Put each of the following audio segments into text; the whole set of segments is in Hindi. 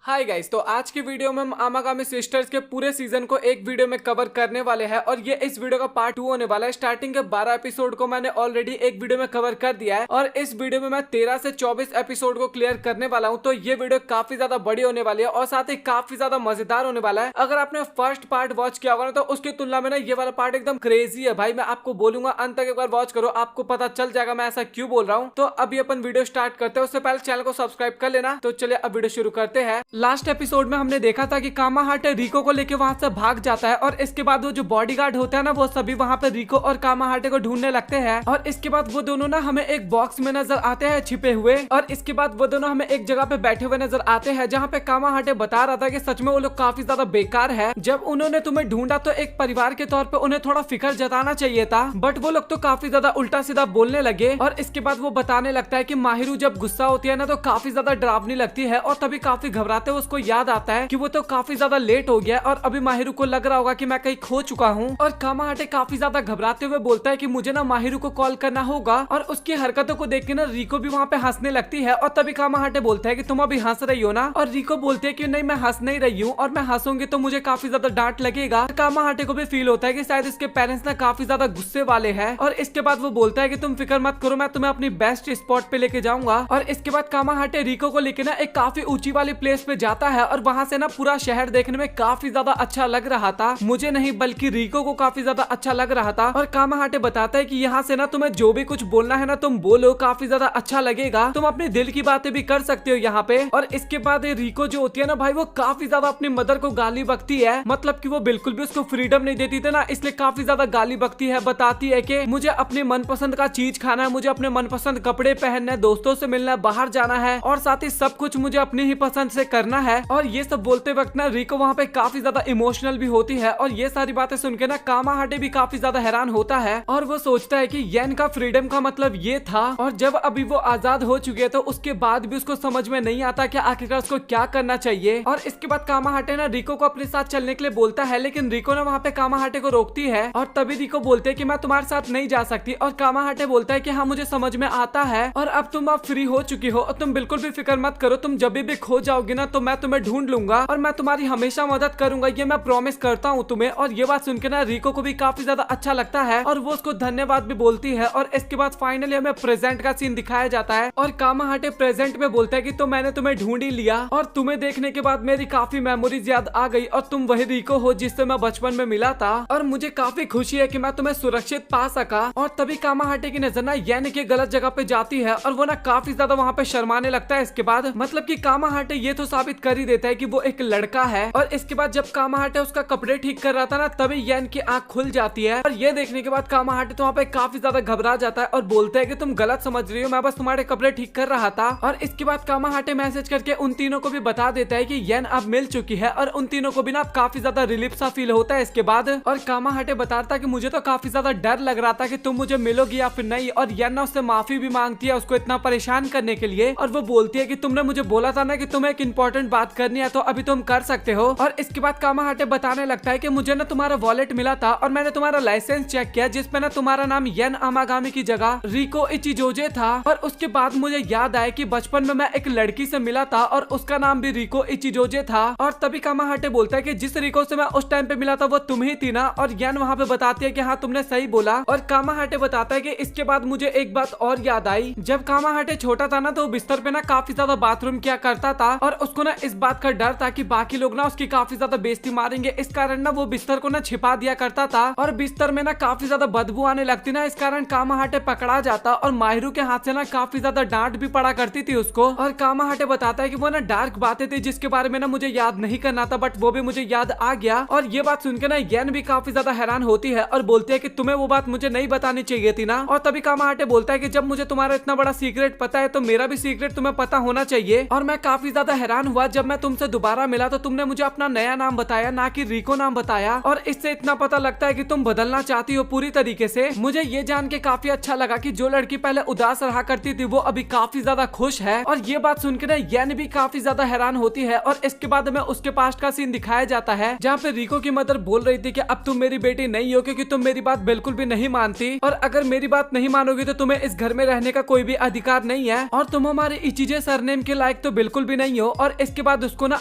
हाय गाइस, तो आज की वीडियो में हम आमागामी सिस्टर्स के पूरे सीजन को एक वीडियो में कवर करने वाले हैं और ये इस वीडियो का पार्ट 2 होने वाला है। स्टार्टिंग के 12 एपिसोड को मैंने ऑलरेडी एक वीडियो में कवर कर दिया है और इस वीडियो में मैं 13 से 24 एपिसोड को क्लियर करने वाला हूं। तो ये वीडियो काफी ज्यादा बड़ी होने वाली है और साथ ही काफी ज्यादा मजेदार होने वाला है। अगर आपने फर्स्ट पार्ट वॉच किया होगा ना तो उसकी तुलना में ना ये वाला पार्ट एकदम क्रेजी है भाई। मैं आपको बोलूंगा अंत तक एक बार वॉच करो, आपको पता चल जाएगा मैं ऐसा क्यों बोल रहा हूँ। तो अभी अपन वीडियो स्टार्ट करते हैं, उससे पहले चैनल को सब्सक्राइब कर लेना। तो चलिए अब वीडियो शुरू करते हैं। लास्ट एपिसोड में हमने देखा था कि कामाहाटे रिको को लेके वहां से भाग जाता है और इसके बाद वो जो बॉडीगार्ड होता है ना वो सभी वहां पे रिको और कामाहाटे को ढूंढने लगते हैं और इसके बाद वो दोनों ना हमें एक बॉक्स में नजर आते हैं छिपे हुए और इसके बाद वो दोनों हमें एक जगह पे बैठे हुए नजर आते हैं जहाँ पे कामाहाटे बता रहा था कि सच में वो लोग काफी ज्यादा बेकार है। जब उन्होंने तुम्हें ढूंढा तो एक परिवार के तौर पे उन्हें थोड़ा फिक्र जताना चाहिए था, बट वो लोग तो काफी ज्यादा उल्टा सीधा बोलने लगे और इसके बाद वो बताने लगता है कि माहिरू जब गुस्सा होती है ना तो काफी ज्यादा डरावनी लगती है और तभी काफी घबराते हुए उसको याद आता है कि वो तो काफी ज्यादा लेट हो गया और अभी माहिरू को लग रहा होगा कि मैं कहीं खो चुका हूँ। और कामाहाटे काफी ज्यादा घबराते हुए बोलता है कि मुझे ना माहिरू को कॉल करना होगा और उसकी हरकतों को देख के ना रिको भी वहाँ पे हंसने लगती है और तभी कामाहाटे बोलता है कि तुम अभी हंस रही हो ना, और रिको बोलती है कि नहीं मैं हंस नहीं रही हूँ और मैं हंसूंगी तो मुझे काफी ज्यादा डांट लगेगा। कामाहाटे को भी फील होता है कि शायद इसके पेरेंट्स ना काफी ज्यादा गुस्से वाले हैं और इसके बाद वो बोलता है कि तुम फिक्र मत करो, मैं तुम्हें अपनी बेस्ट स्पॉट पे लेके जाऊंगा। और इसके बाद कामाहाटे रिको को लेके ना एक काफी ऊंची वाली प्लेस पे जाता है और वहाँ से ना पूरा शहर देखने में काफी ज्यादा अच्छा लग रहा था। मुझे नहीं बल्कि रिको को काफी ज्यादा अच्छा लग रहा था और कामाहाटे बताता है कि यहाँ से ना तुम्हें जो भी कुछ बोलना है ना तुम बोलो, काफी ज्यादा अच्छा लगेगा, तुम अपने दिल की बातें भी कर सकते हो यहाँ पे। और इसके बाद रिको जो होती है ना भाई वो काफी ज्यादा अपनी मदर को गाली बकती है, मतलब कि वो बिल्कुल भी उसको फ्रीडम नहीं देती थी ना, इसलिए काफी ज्यादा गाली बकती है। बताती है कि मुझे अपने मनपसंद का चीज खाना है, मुझे अपने मनपसंद कपड़े पहनना है, दोस्तों से मिलना है, बाहर जाना है और साथ ही सब कुछ मुझे अपनी ही पसंद से करना है। और ये सब बोलते वक्त ना रिको वहाँ पे काफी ज्यादा इमोशनल भी होती है और ये सारी बातें सुन के ना कामाहाटे भी काफी ज्यादा हैरान होता है और वो सोचता है कि येन का फ्रीडम का मतलब ये था। और जब अभी वो आजाद हो चुके तो उसके बाद भी उसको समझ में नहीं आता कि आखिरकार उसको क्या करना चाहिए। और इसके बाद कामाहाटे ना रिको को अपने साथ चलने के लिए बोलता है, लेकिन रिको ना वहाँ पे कामाहाटे को रोकती है और तभी रिको बोलते है कि मैं तुम्हारे साथ नहीं जा सकती। और कामाहाटे बोलता है कि हाँ मुझे समझ में आता है और अब तुम फ्री हो चुकी हो और तुम बिल्कुल भी फिक्र मत करो, तुम जब भी खो जाओगी ना तो मैं तुम्हें ढूंढ लूंगा और मैं तुम्हारी हमेशा मदद करूंगा, ये मैं प्रॉमिस करता हूँ तुम्हें। और ये बात सुनकर ना रिको को भी काफी ज्यादा अच्छा लगता है और वो उसको धन्यवाद भी बोलती है। और इसके बाद फाइनली हमें प्रेजेंट का सीन दिखाया जाता है और कामाहाटे प्रेजेंट में बोलता है कि तो मैंने तुम्हें ढूंढ ही लिया और तुम्हें देखने के बाद मेरी काफी मेमोरीज याद आ गई और तुम वही रिको हो जिससे मैं बचपन में मिला था और मुझे काफी खुशी है कि मैं तुम्हें सुरक्षित पा सका। और तभी कामाहाटे की नजर ना येन के गलत जगह पे जाती है और वो ना काफी ज्यादा वहाँ पे शर्माने लगता है। इसके बाद मतलब कि कामाहाटे ये तो साबित कर ही देता है कि वो एक लड़का है। और इसके बाद जब कामाहाटे उसका कपड़े ठीक कर रहा था ना तभी येन की आंख खुल जाती है और ये देखने के बाद कामाहाटे तो वहाँ पे काफी ज्यादा घबरा जाता है और बोलता है कि तुम गलत समझ रही हो, मैं बस तुम्हारे कपड़े ठीक कर रहा था। और इसके बाद कामाहाटे मैसेज करके उन तीनों को भी बता देता है कि येन अब मिल चुकी है और उन तीनों को भी ना काफी ज्यादा रिलीफ सा फील होता है इसके बाद। और कामाहाटे बताता है कि मुझे तो काफी ज्यादा डर लग रहा था कि तुम मुझे मिलोगी या फिर नहीं। और येन ना उससे माफी भी मांगती है उसको इतना परेशान करने के लिए और वो बोलती है कि तुमने मुझे बोला था ना कि तुम्हें एक इम्पोर्टेंट बात करनी है तो अभी तुम कर सकते हो। और इसके बाद कामाहाटे बताने लगता है कि मुझे ना तुम्हारा वॉलेट मिला था और मैंने तुम्हारा लाइसेंस चेक किया जिसपे ना तुम्हारा नाम येन आमागामी की जगह रिको इचिजोजे था। और उसके बाद मुझे याद आया कि बचपन में मैं एक लड़की से मिला था और उसका नाम भी रिको इचिजोजे था। और तभी कामाहाटे बोलता है कि जिस रिको से मैं उस टाइम पे मिला था वो तुम ही थी ना। और येन वहाँ पे बताती है कि हाँ तुमने सही बोला। और कामाहाटे बताता है कि इसके बाद मुझे एक बात और याद आई, जब कामाहाटे छोटा था ना तो बिस्तर पे ना काफी ज्यादा बाथरूम किया करता था और उसको ना इस बात का डर था कि बाकी लोग ना उसकी काफी ज्यादा बेइज्जती मारेंगे, इस कारण ना वो बिस्तर को ना छिपा दिया करता था और बिस्तर में ना काफी ज्यादा बदबू आने लगती ना, इस कारण कामाहाटे पकड़ा जाता और माहिरू के हाथ से ना काफी ज्यादा डांट भी पड़ा करती थी उसको। और कामाहाटे बताता है कि वो ना डार्क बातें थी जिसके बारे में ना मुझे याद नहीं करना था, बट वो भी मुझे याद आ गया। और ये बात सुनकर ना येन भी काफी ज्यादा हैरान होती है और बोलती है कि तुम्हें वो बात मुझे नहीं बतानी चाहिए थी ना। और तभी कामाहाटे बोलता है कि जब मुझे तुम्हारा इतना बड़ा सीक्रेट पता है तो मेरा भी सीक्रेट तुम्हें पता होना चाहिए। और मैं काफी ज्यादा हैरान हुआ जब मैं तुमसे दोबारा मिला तो तुमने मुझे अपना नया नाम बताया, ना कि रिको नाम बताया। और इससे इतना पता लगता है कि तुम बदलना चाहती हो पूरी तरीके से। मुझे ये जान के काफी अच्छा लगा कि जो लड़की पहले उदास रहा करती थी वो अभी काफी ज्यादा खुश है। और ये बात सुनकर ना येन भी काफी ज्यादा हैरान होती है। और इसके बाद में उसके पास्ट का सीन दिखाया जाता है जहाँ पे रिको की मदर बोल रही थी कि अब तुम मेरी बेटी नहीं हो क्योंकि तुम मेरी बात बिल्कुल भी नहीं मानती और अगर मेरी बात नहीं मानोगी तो तुम्हें इस घर में रहने का कोई भी अधिकार नहीं है और तुम हमारे इचिजे सरनेम के लायक तो बिल्कुल भी नहीं हो। और और इसके बाद उसको ना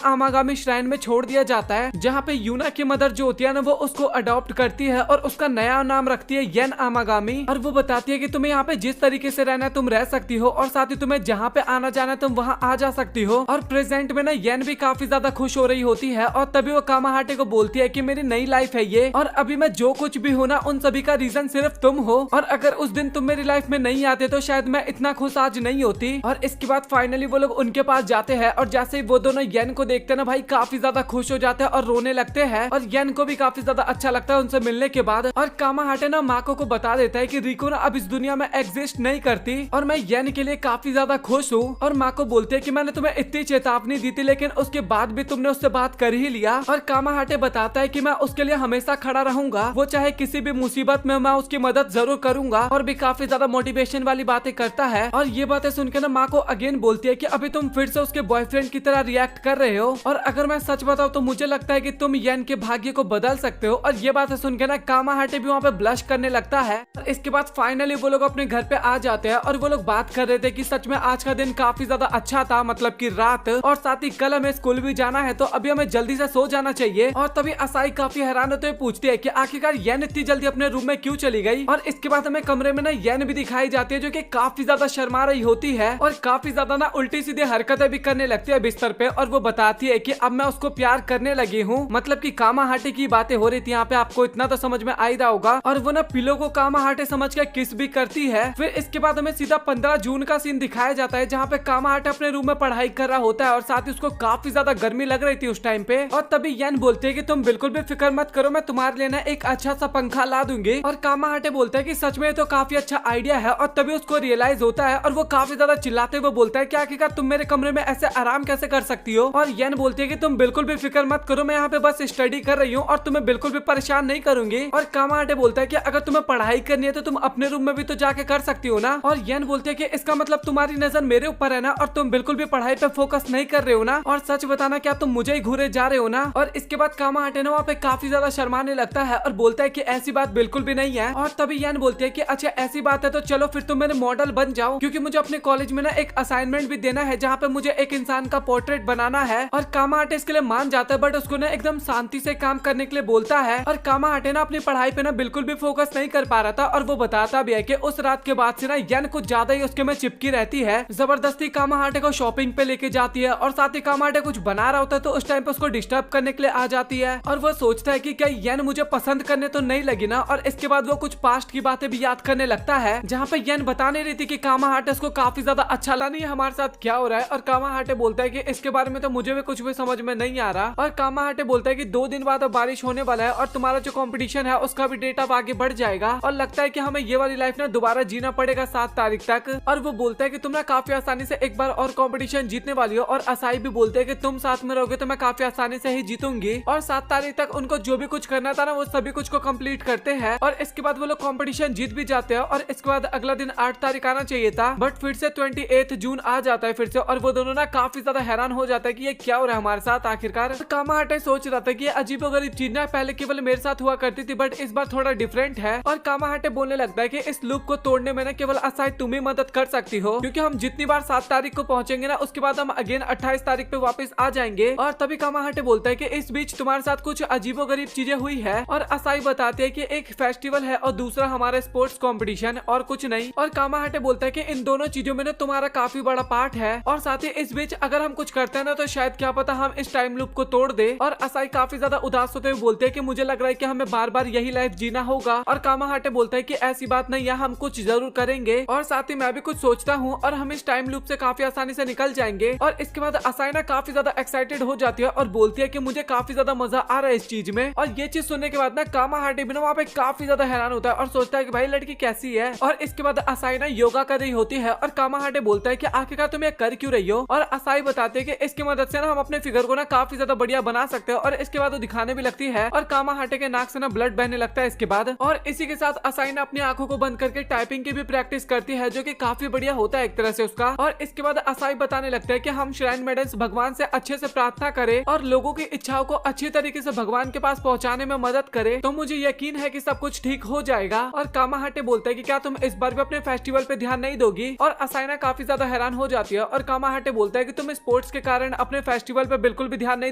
आमागामी श्राइन में छोड़ दिया जाता है, जहाँ पे यूना की मदर जो होती है ना वो उसको अडॉप्ट करती है और उसका नया नाम रखती है येन आमागामी। और वो बताती है कि तुम्हें यहाँ पे जिस तरीके से रहना है तुम रह सकती हो और साथ ही तुम्हें जहाँ पे आना जाना है तुम वहाँ आ जा सकती हो। और प्रेजेंट में ना येन भी काफी ज्यादा खुश हो रही होती है और तभी वो कामाहाटे को बोलती है कि मेरी नई लाइफ है ये, और अभी मैं जो कुछ भी हूँ ना उन सभी का रीजन सिर्फ तुम हो, और अगर उस दिन तुम मेरी लाइफ में नहीं आते तो शायद मैं इतना खुश आज नहीं होती। और इसके बाद फाइनली वो लोग उनके पास जाते हैं और जैसे ही वो दोनों येन को देखते हैं ना भाई काफी ज्यादा खुश हो जाते हैं और रोने लगते हैं, और येन को भी काफी ज्यादा अच्छा लगता है उनसे मिलने के बाद। और कामाहाटे ना माको को बता देता है कि रिको ना अब इस दुनिया में एग्जिस्ट नहीं करती और मैं येन के लिए काफी ज्यादा खुश हूँ। और माँ को बोलते है कि मैंने तुम्हें इतनी चेतावनी दी थी लेकिन उसके बाद भी तुमने उससे बात कर ही लिया। और कामाहाटे बताता है कि मैं उसके लिए हमेशा खड़ा रहूंगा, वो चाहे किसी भी मुसीबत में मैं उसकी मदद जरूर करूंगा, और भी काफी ज्यादा मोटिवेशन वाली बातें करता है। और ये बातें सुनकर ना माँ को अगेन बोलती है कि अभी तुम फिर से उसके बॉयफ्रेंड की तरह रिएक्ट कर रहे हो, और अगर मैं सच बताऊं तो मुझे लगता है कि तुम येन के भाग्य को बदल सकते हो। और ये बातें सुनकर ना कामाहाटे भी वहाँ पे ब्लश करने लगता है। और इसके बाद फाइनली वो लोग अपने घर पे आ जाते हैं और वो लोग बात कर रहे थे कि सच में आज का दिन काफी ज्यादा अच्छा था, मतलब की रात, और साथ ही कल हमें स्कूल भी जाना है तो अभी हमें जल्दी से सो जाना चाहिए। और तभी असाई काफी हैरान होते हुए पूछती है कि आखिरकार येन इतनी जल्दी अपने रूम में क्यों चली गई। और इसके बाद हमें कमरे में ना येन भी दिखाई जाती है जो कि काफी ज्यादा शर्मा रही होती है और काफी ज्यादा ना उल्टी सीधी हरकतें भी करने लगती है बिस्तर पे। और वो बताती है कि अब मैं उसको प्यार करने लगी हूँ, मतलब कि कामाहाटे की बातें हो रही थी यहाँ पे, आपको इतना तो समझ में आ ही रहा होगा। और वो ना पिलो को कामाहाटे समझ के किस भी करती है। फिर इसके बाद हमें सीधा 15 जून का सीन दिखाया जाता है जहाँ पे कामाहाटे अपने रूम में पढ़ाई कर रहा होता है और साथ ही उसको काफी ज्यादा गर्मी लग रही थी उस टाइम पे। और तभी येन बोलते है कि तुम बिल्कुल भी फिक्र मत करो, मैं तुम्हारे लिए ना एक अच्छा सा पंखा ला दूंगी। और कामाहाटे बोलता है कि सच में तो काफी अच्छा आइडिया है। और तभी उसको रियलाइज होता है और वो काफी ज्यादा चिल्लाते हुए बोलता है कि आखिरकार तुम मेरे कमरे में ऐसे आराम कैसे कर सकती हो। और येन बोलती है कि तुम बिल्कुल भी फिक्र मत करो, मैं यहाँ पे बस स्टडी कर रही हूँ और तुम्हें बिल्कुल भी परेशान नहीं करूंगी। और कामाहाटे बोलता है कि अगर तुम्हें पढ़ाई करनी है तो तुम अपने रूम में भी तो जाके कर सकती हो ना। और येन बोलते है कि इसका मतलब तुम्हारी नजर मेरे ऊपर है ना, और तुम बिल्कुल भी पढ़ाई पे फोकस नहीं कर रहे हो ना, और सच बताना क्या तुम मुझे ही घूरे जा रहे हो ना। और इसके बाद कामाहाटे ना वहाँ पे काफी ज्यादा शर्माने लगता है और बोलता है कि ऐसी बात बिल्कुल भी नहीं है। और तभी येन बोलती है कि अच्छा ऐसी बात है तो चलो फिर तुम मेरे मॉडल बन जाओ, क्योंकि मुझे अपने कॉलेज में ना एक असाइनमेंट भी देना है जहाँ पे मुझे एक इंसान का पोर्ट्रेट बनाना है। और कामाहाटे इसके लिए मान जाता है बट उसको ना एकदम शांति से काम करने के लिए बोलता है। और कामाहाटे ना अपनी पढ़ाई पे ना बिल्कुल भी फोकस नहीं कर पा रहा था और वो बताता भी है कि उस रात के बाद से ना येन कुछ ज्यादा ही उसके में चिपकी रहती है। जबरदस्ती कामाहाटे को शॉपिंग पे लेके जाती है और साथ ही कामाहाटे कुछ बना रहा होता है तो उस टाइम पे उसको डिस्टर्ब करने के लिए आ जाती है। और वो सोचता है कि क्या येन मुझे पसंद करने तो नहीं लगी ना। और इसके बाद वो कुछ पास्ट की बातें भी याद करने लगता है जहाँ पे येन बताने रही थी कि कामाहाटे उसको काफी ज्यादा अच्छा लगा, नहीं हमारे साथ क्या हो रहा है। और कामाहाटे बोलता है कि इसके बारे में तो मुझे भी कुछ भी समझ में नहीं आ रहा। और कामाहाटे बोलता है कि 2 दिन बाद अब बारिश होने वाला है और तुम्हारा जो कंपटीशन है उसका भी डेट अब आगे बढ़ जाएगा और लगता है कि हमें ये वाली लाइफ ना दोबारा जीना पड़ेगा 7 तारीख तक। और वो बोलता है कि तुम ना काफी आसानी से एक बार और कंपटीशन जीतने वाली हो। और असाई भी बोलते हैं कि तुम साथ में रहोगे तो मैं काफी आसानी से ही जीतूंगी। और 7 तारीख तक उनको जो भी कुछ करना था ना वो सभी कुछ को कंप्लीट करते हैं और इसके बाद वो लोग कंपटीशन जीत भी जाते हैं। और इसके बाद अगला दिन 8 तारीख आना चाहिए था बट फिर से 28 जून आ जाता है फिर से। और वो दोनों ना काफी ज्यादा हैरान हो जाता है कि ये क्या हो रहा है हमारे साथ आखिरकार। कामाहाटे सोच रहा था कि अजीबोगरीब चीज ना पहले केवल मेरे साथ हुआ करती थी बट इस बार थोड़ा डिफरेंट है। और कामाहाटे बोलने लगता है कि इस लूप को तोड़ने में ना केवल असाई तुम ही मदद कर सकती हो, क्योंकि हम जितनी बार 7 तारीख को पहुंचेंगे ना उसके बाद हम अगेन 28 तारीख पे वापस आ जाएंगे। और तभी कामाहाटे बोलता है कि इस बीच तुम्हारे साथ कुछ अजीबोगरीब चीजें हुई है। और असाई बताते हैं कि एक फेस्टिवल है और दूसरा हमारा स्पोर्ट्स कंपटीशन और कुछ नहीं। और कामाहाटे बोलता है कि इन दोनों चीजों में ना तुम्हारा काफी बड़ा पार्ट है और साथ ही इस बीच अगर हम कुछ करते हैं ना तो शायद क्या पता हम इस टाइम लूप को तोड़ दे। और असाई काफी ज्यादा उदास होते हुए बोलते हैं कि मुझे लग रहा है कि हमें बार बार यही लाइफ जीना होगा। और कामाहाटे बोलता है कि ऐसी बात नहीं है, हम कुछ जरूर करेंगे और साथ ही मैं भी कुछ सोचता हूँ और हम इस टाइम लूप से काफी आसानी से निकल जाएंगे। और इसके बाद असाई ना काफी ज्यादा एक्साइटेड हो जाती है और बोलती है कि मुझे काफी ज्यादा मजा आ रहा है इस चीज में। और ये चीज सुनने के बाद ना कामाहाटे भी ना वहाँ पे काफी ज्यादा हैरान होता है और सोचता है कि भाई लड़की कैसी है। और इसके बाद असाई ना योगा कर रही होती है और कामाहाटे बोलता है कि आखिरकार तुम ये कर क्यों रही हो। और असाई बताते हैं कि इसकी मदद से ना हम अपने फिगर को ना काफी ज्यादा बढ़िया बना सकते हैं। और इसके बाद वो दिखाने भी लगती है और कामाहाटे के नाक से ना ब्लड बहने लगता है इसके बाद। और इसी के साथ असाई ना अपनी आंखों को बंद करके टाइपिंग की भी प्रैक्टिस करती है जो कि काफी बढ़िया होता है एक तरह से उसका। और इसके बाद असाई बताने लगता है कि हम श्राइन मेडल्स भगवान से अच्छे से प्रार्थना करें और लोगों की इच्छाओं को अच्छी तरीके से भगवान के पास पहुंचाने में मदद करें तो मुझे यकीन है कि सब कुछ ठीक हो जाएगा। और कामाहाटे बोलता है कि क्या तुम इस बार भी अपने फेस्टिवल पे ध्यान नहीं दोगी। और असाई ना काफी ज्यादा हैरान हो जाती है और कामाहाटे बोलता है कि तुम स्पोर्ट्स स्पोर्ट्स के कारण अपने फेस्टिवल पे बिल्कुल भी ध्यान नहीं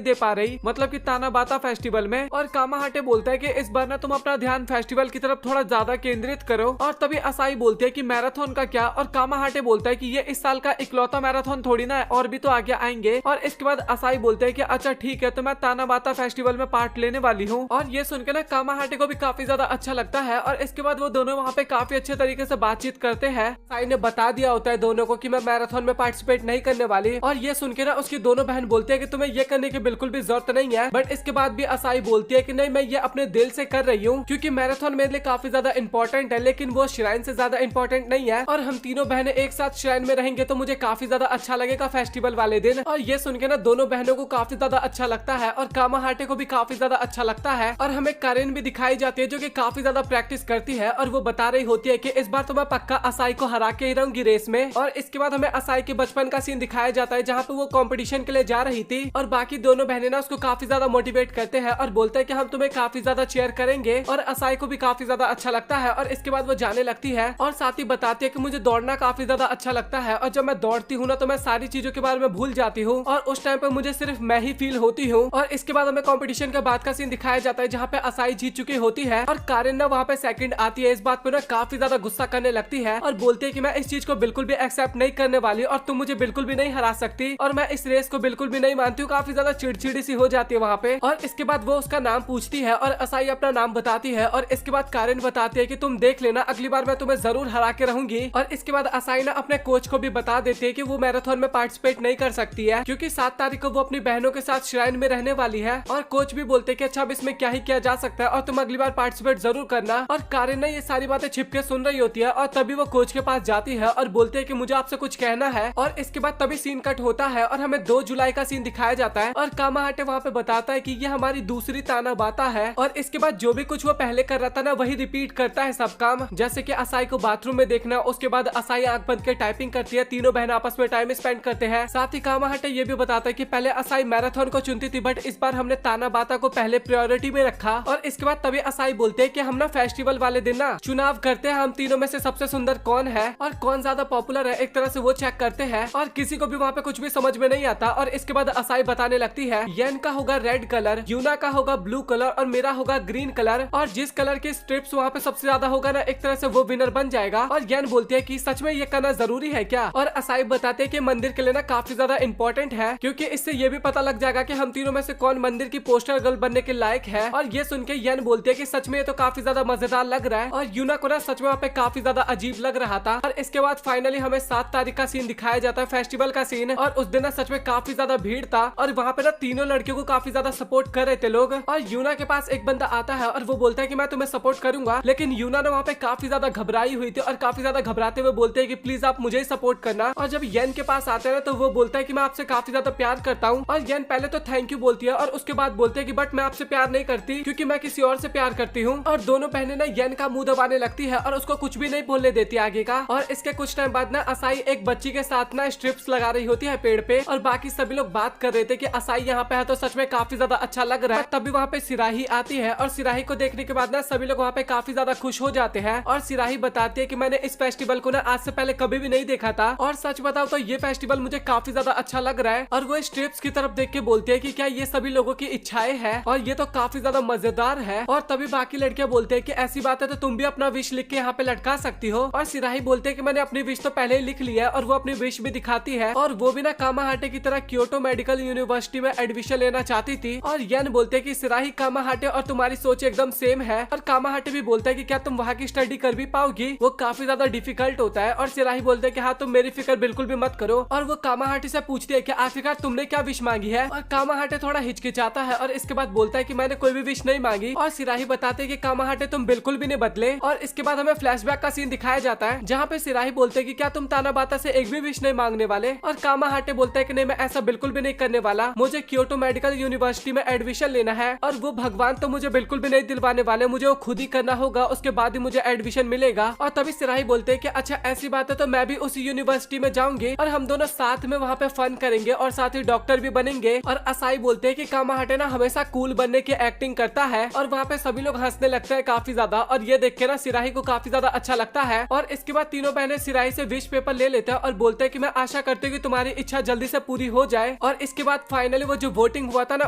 दे पा रही, मतलब कि तानाबाता फेस्टिवल में। और कामाहाटे बोलता है कि इस बार ना तुम अपना ध्यान फेस्टिवल की तरफ थोड़ा ज्यादा केंद्रित करो। और तभी असाई बोलती है कि मैराथन का क्या, और कामाहाटे बोलता है कि ये इस साल का इकलौता मैराथन थोड़ी ना है, और भी तो आगे आएंगे। और इसके बाद असाई बोलते हैं कि अच्छा ठीक है, तो मैं तानाबाता फेस्टिवल में पार्ट लेने वाली हूँ। और ये सुनकर ना कामाहाटे को भी काफी ज्यादा अच्छा लगता है। और इसके बाद वो दोनों वहाँ पे काफी अच्छे तरीके से बातचीत करते हैं। असाई ने बता दिया होता है दोनों को कि मैं मैराथन में पार्टिसिपेट नहीं करने वाली। और ये सुनकर ना उसकी दोनों बहन बोलती है कि तुम्हें ये करने की बिल्कुल भी जरूरत नहीं है। बट इसके बाद भी असाई बोलती है कि नहीं, मैं ये अपने दिल से कर रही हूँ, क्योंकि मैराथन मेरे लिए काफी ज्यादा इंपॉर्टेंट है, लेकिन वो श्राइन से ज्यादा इंपॉर्टेंट नहीं है। और हम तीनों बहनें एक साथ श्राइन में रहेंगे तो मुझे काफी ज्यादा अच्छा लगेगा फेस्टिवल वाले दिन। और ये सुनकर ना दोनों बहनों को काफी ज्यादा अच्छा लगता है, और कामाहाटे को भी काफी ज्यादा अच्छा लगता है। और हमें कारेन भी दिखाई जाती है जो कि काफी ज्यादा प्रैक्टिस करती है, और वो बता रही होती है कि इस बार तो मैं पक्का असाई को हरा के ही रहूंगी रेस में। और इसके बाद हमें असाई के बचपन का सीन दिखाया जाता है जहाँ पे वो कंपटीशन के लिए जा रही थी, और बाकी दोनों बहनें ना उसको काफी ज्यादा मोटिवेट करते हैं और बोलते हैं कि हम तुम्हें काफी ज्यादा चेयर करेंगे। और असाई को भी काफी ज्यादा अच्छा लगता है। और इसके बाद वो जाने लगती है, और साथ ही बताती है कि मुझे दौड़ना काफी ज्यादा अच्छा लगता है, और जब मैं दौड़ती हूँ ना तो मैं सारी चीजों के बारे में भूल जाती हूँ, और उस टाइम पे मुझे सिर्फ मैं ही फील होती हूँ। और इसके बाद हमें कंपटीशन के बाद का सीन दिखाया जाता है जहाँ पे असाई जीत चुकी होती है, और कारेन ना वहाँ पे सेकंड आती है। इस बात पे ना काफी ज्यादा गुस्सा करने लगती है, और बोलती है कि मैं इस चीज को बिल्कुल भी एक्सेप्ट नहीं करने वाली, और तुम मुझे बिल्कुल भी नहीं हरा सकती, और मैं इस रेस को बिल्कुल भी नहीं मानती हूँ। काफी ज्यादा चिड़चिड़ी सी हो जाती है वहाँ पे। और इसके बाद वो उसका नाम पूछती है, और असाई अपना नाम बताती है। और इसके बाद कारेन बताती है कि तुम देख लेना, अगली बार मैं तुम्हें जरूर हरा के रहूंगी। और इसके बाद असाई ना अपने कोच को भी बता देती है कि वो मैराथन में पार्टिसिपेट नहीं कर सकती है, क्योंकि 7 तारीख को वो अपनी बहनों के साथ श्राइन में रहने वाली है। और कोच भी बोलते हैं कि अच्छा अब इसमें क्या ही किया जा सकता है, और तुम अगली बार पार्टिसिपेट जरूर करना। और कारेन ना ये सारी बातें छिपके सुन रही होती है, और तभी वो कोच के पास जाती है और बोलते है कि मुझे आपसे कुछ कहना है। और इसके बाद तभी सीन कट होता है, और हमें 2 जुलाई का सीन दिखाया जाता है, और कामाहाटे वहाँ पे बताता है कि ये हमारी दूसरी तानाबाता है। और इसके बाद जो भी कुछ वो पहले कर रहा था ना वही रिपीट करता है सब काम, जैसे कि असाई को बाथरूम में देखना। उसके बाद असाई आंख बंद के टाइपिंग करती है, तीनों बहन आपस में टाइम स्पेंड करते हैं। साथ ही कामाहाटे ये भी बताता है कि पहले असाई मैराथन को चुनती थी, बट इस बार हमने तानाबाता को पहले प्रायोरिटी में रखा। और इसके बाद तभी असाई बोलते हैं कि हम ना फेस्टिवल वाले दिन ना चुनाव करते हैं, हम तीनों में से सबसे सुंदर कौन है और कौन ज्यादा पॉपुलर है, एक तरह से वो चेक करते हैं। और किसी को भी वहाँ पे कुछ भी समझ में नहीं आता। और इसके बाद असाई बताने लगती है येन का होगा रेड कलर, यूना का होगा ब्लू कलर, और मेरा होगा ग्रीन कलर। और जिस कलर के स्ट्रिप्स वहाँ पे सबसे ज्यादा होगा ना, एक तरह से वो विनर बन जाएगा। और येन बोलती है कि सच में ये करना जरूरी है क्या। और असाई बताते हैं कि मंदिर के लिए ना काफी ज्यादा इंपॉर्टेंट है, क्योंकि इससे ये भी पता लग जाएगा कि हम तीनों में से कौन मंदिर की पोस्टर गर्ल बनने के लायक है। और ये सुन के येन बोलती है कि सच में ये तो काफी ज्यादा मजेदार लग रहा है। और यूना को ना सच में वहाँ पे काफी ज्यादा अजीब लग रहा था। और इसके बाद फाइनली हमें 7 तारीख का सीन दिखाया जाता है, फेस्टिवल का सीन। और उस दिन ना सच में काफी ज्यादा भीड़ था, और वहाँ पे ना तीनों लड़कियों को काफी ज्यादा सपोर्ट कर रहे थे लोग। और यूना के पास एक बंदा आता है और वो बोलता है कि मैं तुम्हें सपोर्ट करूंगा, लेकिन यूना ने वहाँ पे काफी ज्यादा घबराई हुई थी, और काफी ज्यादा घबराते हुए बोलते हैं कि प्लीज आप मुझे ही सपोर्ट करना। और जब येन के पास आते हैं तो वो बोलता है कि मैं आपसे काफी ज्यादा प्यार करता हूँ। और येन पहले तो थैंक यू बोलती है, और उसके बाद बोलते हैं कि बट मैं आपसे प्यार नहीं करती, क्योंकि मैं किसी और से प्यार करती हूँ। और दोनों बहनें ना येन का मुंह दबाने लगती है, और उसको कुछ भी नहीं बोलने देती आगे का। और इसके कुछ टाइम बाद ना असाई एक बच्ची के साथ ना स्ट्रिप्स लगा रही होती है पेड़ पे, और बाकी सभी लोग बात कर रहे थे कि असाई यहाँ पे है तो सच में काफी ज्यादा अच्छा लग रहा है। तभी वहाँ पे सिराही आती है, और सिराही को देखने के बाद ना सभी लोग वहाँ पे काफी ज्यादा खुश हो जाते हैं। और सिराही बताती है कि मैंने इस फेस्टिवल को ना आज से पहले कभी भी नहीं देखा था, और सच बताओ तो ये फेस्टिवल मुझे काफी ज्यादा अच्छा लग रहा है। और वो स्ट्रिप्स की तरफ देख के बोलती है कि क्या ये सभी लोगों की इच्छाएं हैं, और ये तो काफी ज्यादा मजेदार है। और तभी बाकी लड़कियां बोलते हैं कि ऐसी बात है तो तुम भी अपना विश लिख के यहाँ पे लटका सकती हो। और सिराही बोलते हैं कि मैंने अपनी विश तो पहले ही लिख लिया है, और वो अपनी विश भी दिखाती है। और वो भी ना कामाहाटे की तरह क्योटो मेडिकल यूनिवर्सिटी में एडमिशन लेना चाहती थी। और येन बोलते हैं कि सिराही, कामाहाटे और तुम्हारी सोच एकदम सेम है। और कामाहाटे भी बोलता है कि क्या तुम वहाँ की स्टडी कर भी पाओगी, वो काफी ज्यादा डिफिकल्ट होता है। और सिराही बोलते हैं कि हाँ तुम मेरी फिक्र बिल्कुल भी मत करो। और वो कामाहाटे से पूछती है कि आखिरकार तुमने क्या विश मांगी है। और कामाहाटे थोड़ा हिचकिचाता है, और इसके बाद बोलता है कि मैंने कोई भी विश नहीं मांगी। और सिराही बताते हैं कि कामाहाटे तुम बिल्कुल भी नहीं बदले। और इसके बाद हमें फ्लैशबैक का सीन दिखाया जाता है, जहाँ पे सिराही बोलते हैं कि क्या तुम तानाबाता से एक भी विश नहीं मांगने वाले। और कामाहाटे बोलता है कि नहीं, मैं ऐसा बिल्कुल भी नहीं करने वाला, मुझे क्योटो मेडिकल यूनिवर्सिटी में एडमिशन लेना है, और वो भगवान तो मुझे बिल्कुल भी नहीं दिलवाने वाले, मुझे वो खुद ही करना होगा, उसके बाद ही मुझे एडमिशन मिलेगा। और तभी सिराही बोलते हैं कि अच्छा ऐसी बात है तो मैं भी उसी यूनिवर्सिटी में जाऊंगी, और हम दोनों साथ में वहाँ पे फन करेंगे, और साथ ही डॉक्टर भी बनेंगे। और असाई बोलते हैं कि कामाहाटे ना हमेशा कूल बनने की एक्टिंग करता है, और वहाँ पे सभी लोग हंसने लगते हैं काफी ज्यादा। और ये देख के ना सिराही को काफी ज्यादा अच्छा लगता है। और इसके बाद तीनों बहनें सिराही से विश पेपर ले लेते हैं, और बोलते हैं कि मैं आशा करती हूँ कि तुम्हारी इच्छा जल्दी जल्दी से पूरी हो जाए। और इसके बाद फाइनली वो जो वोटिंग हुआ था ना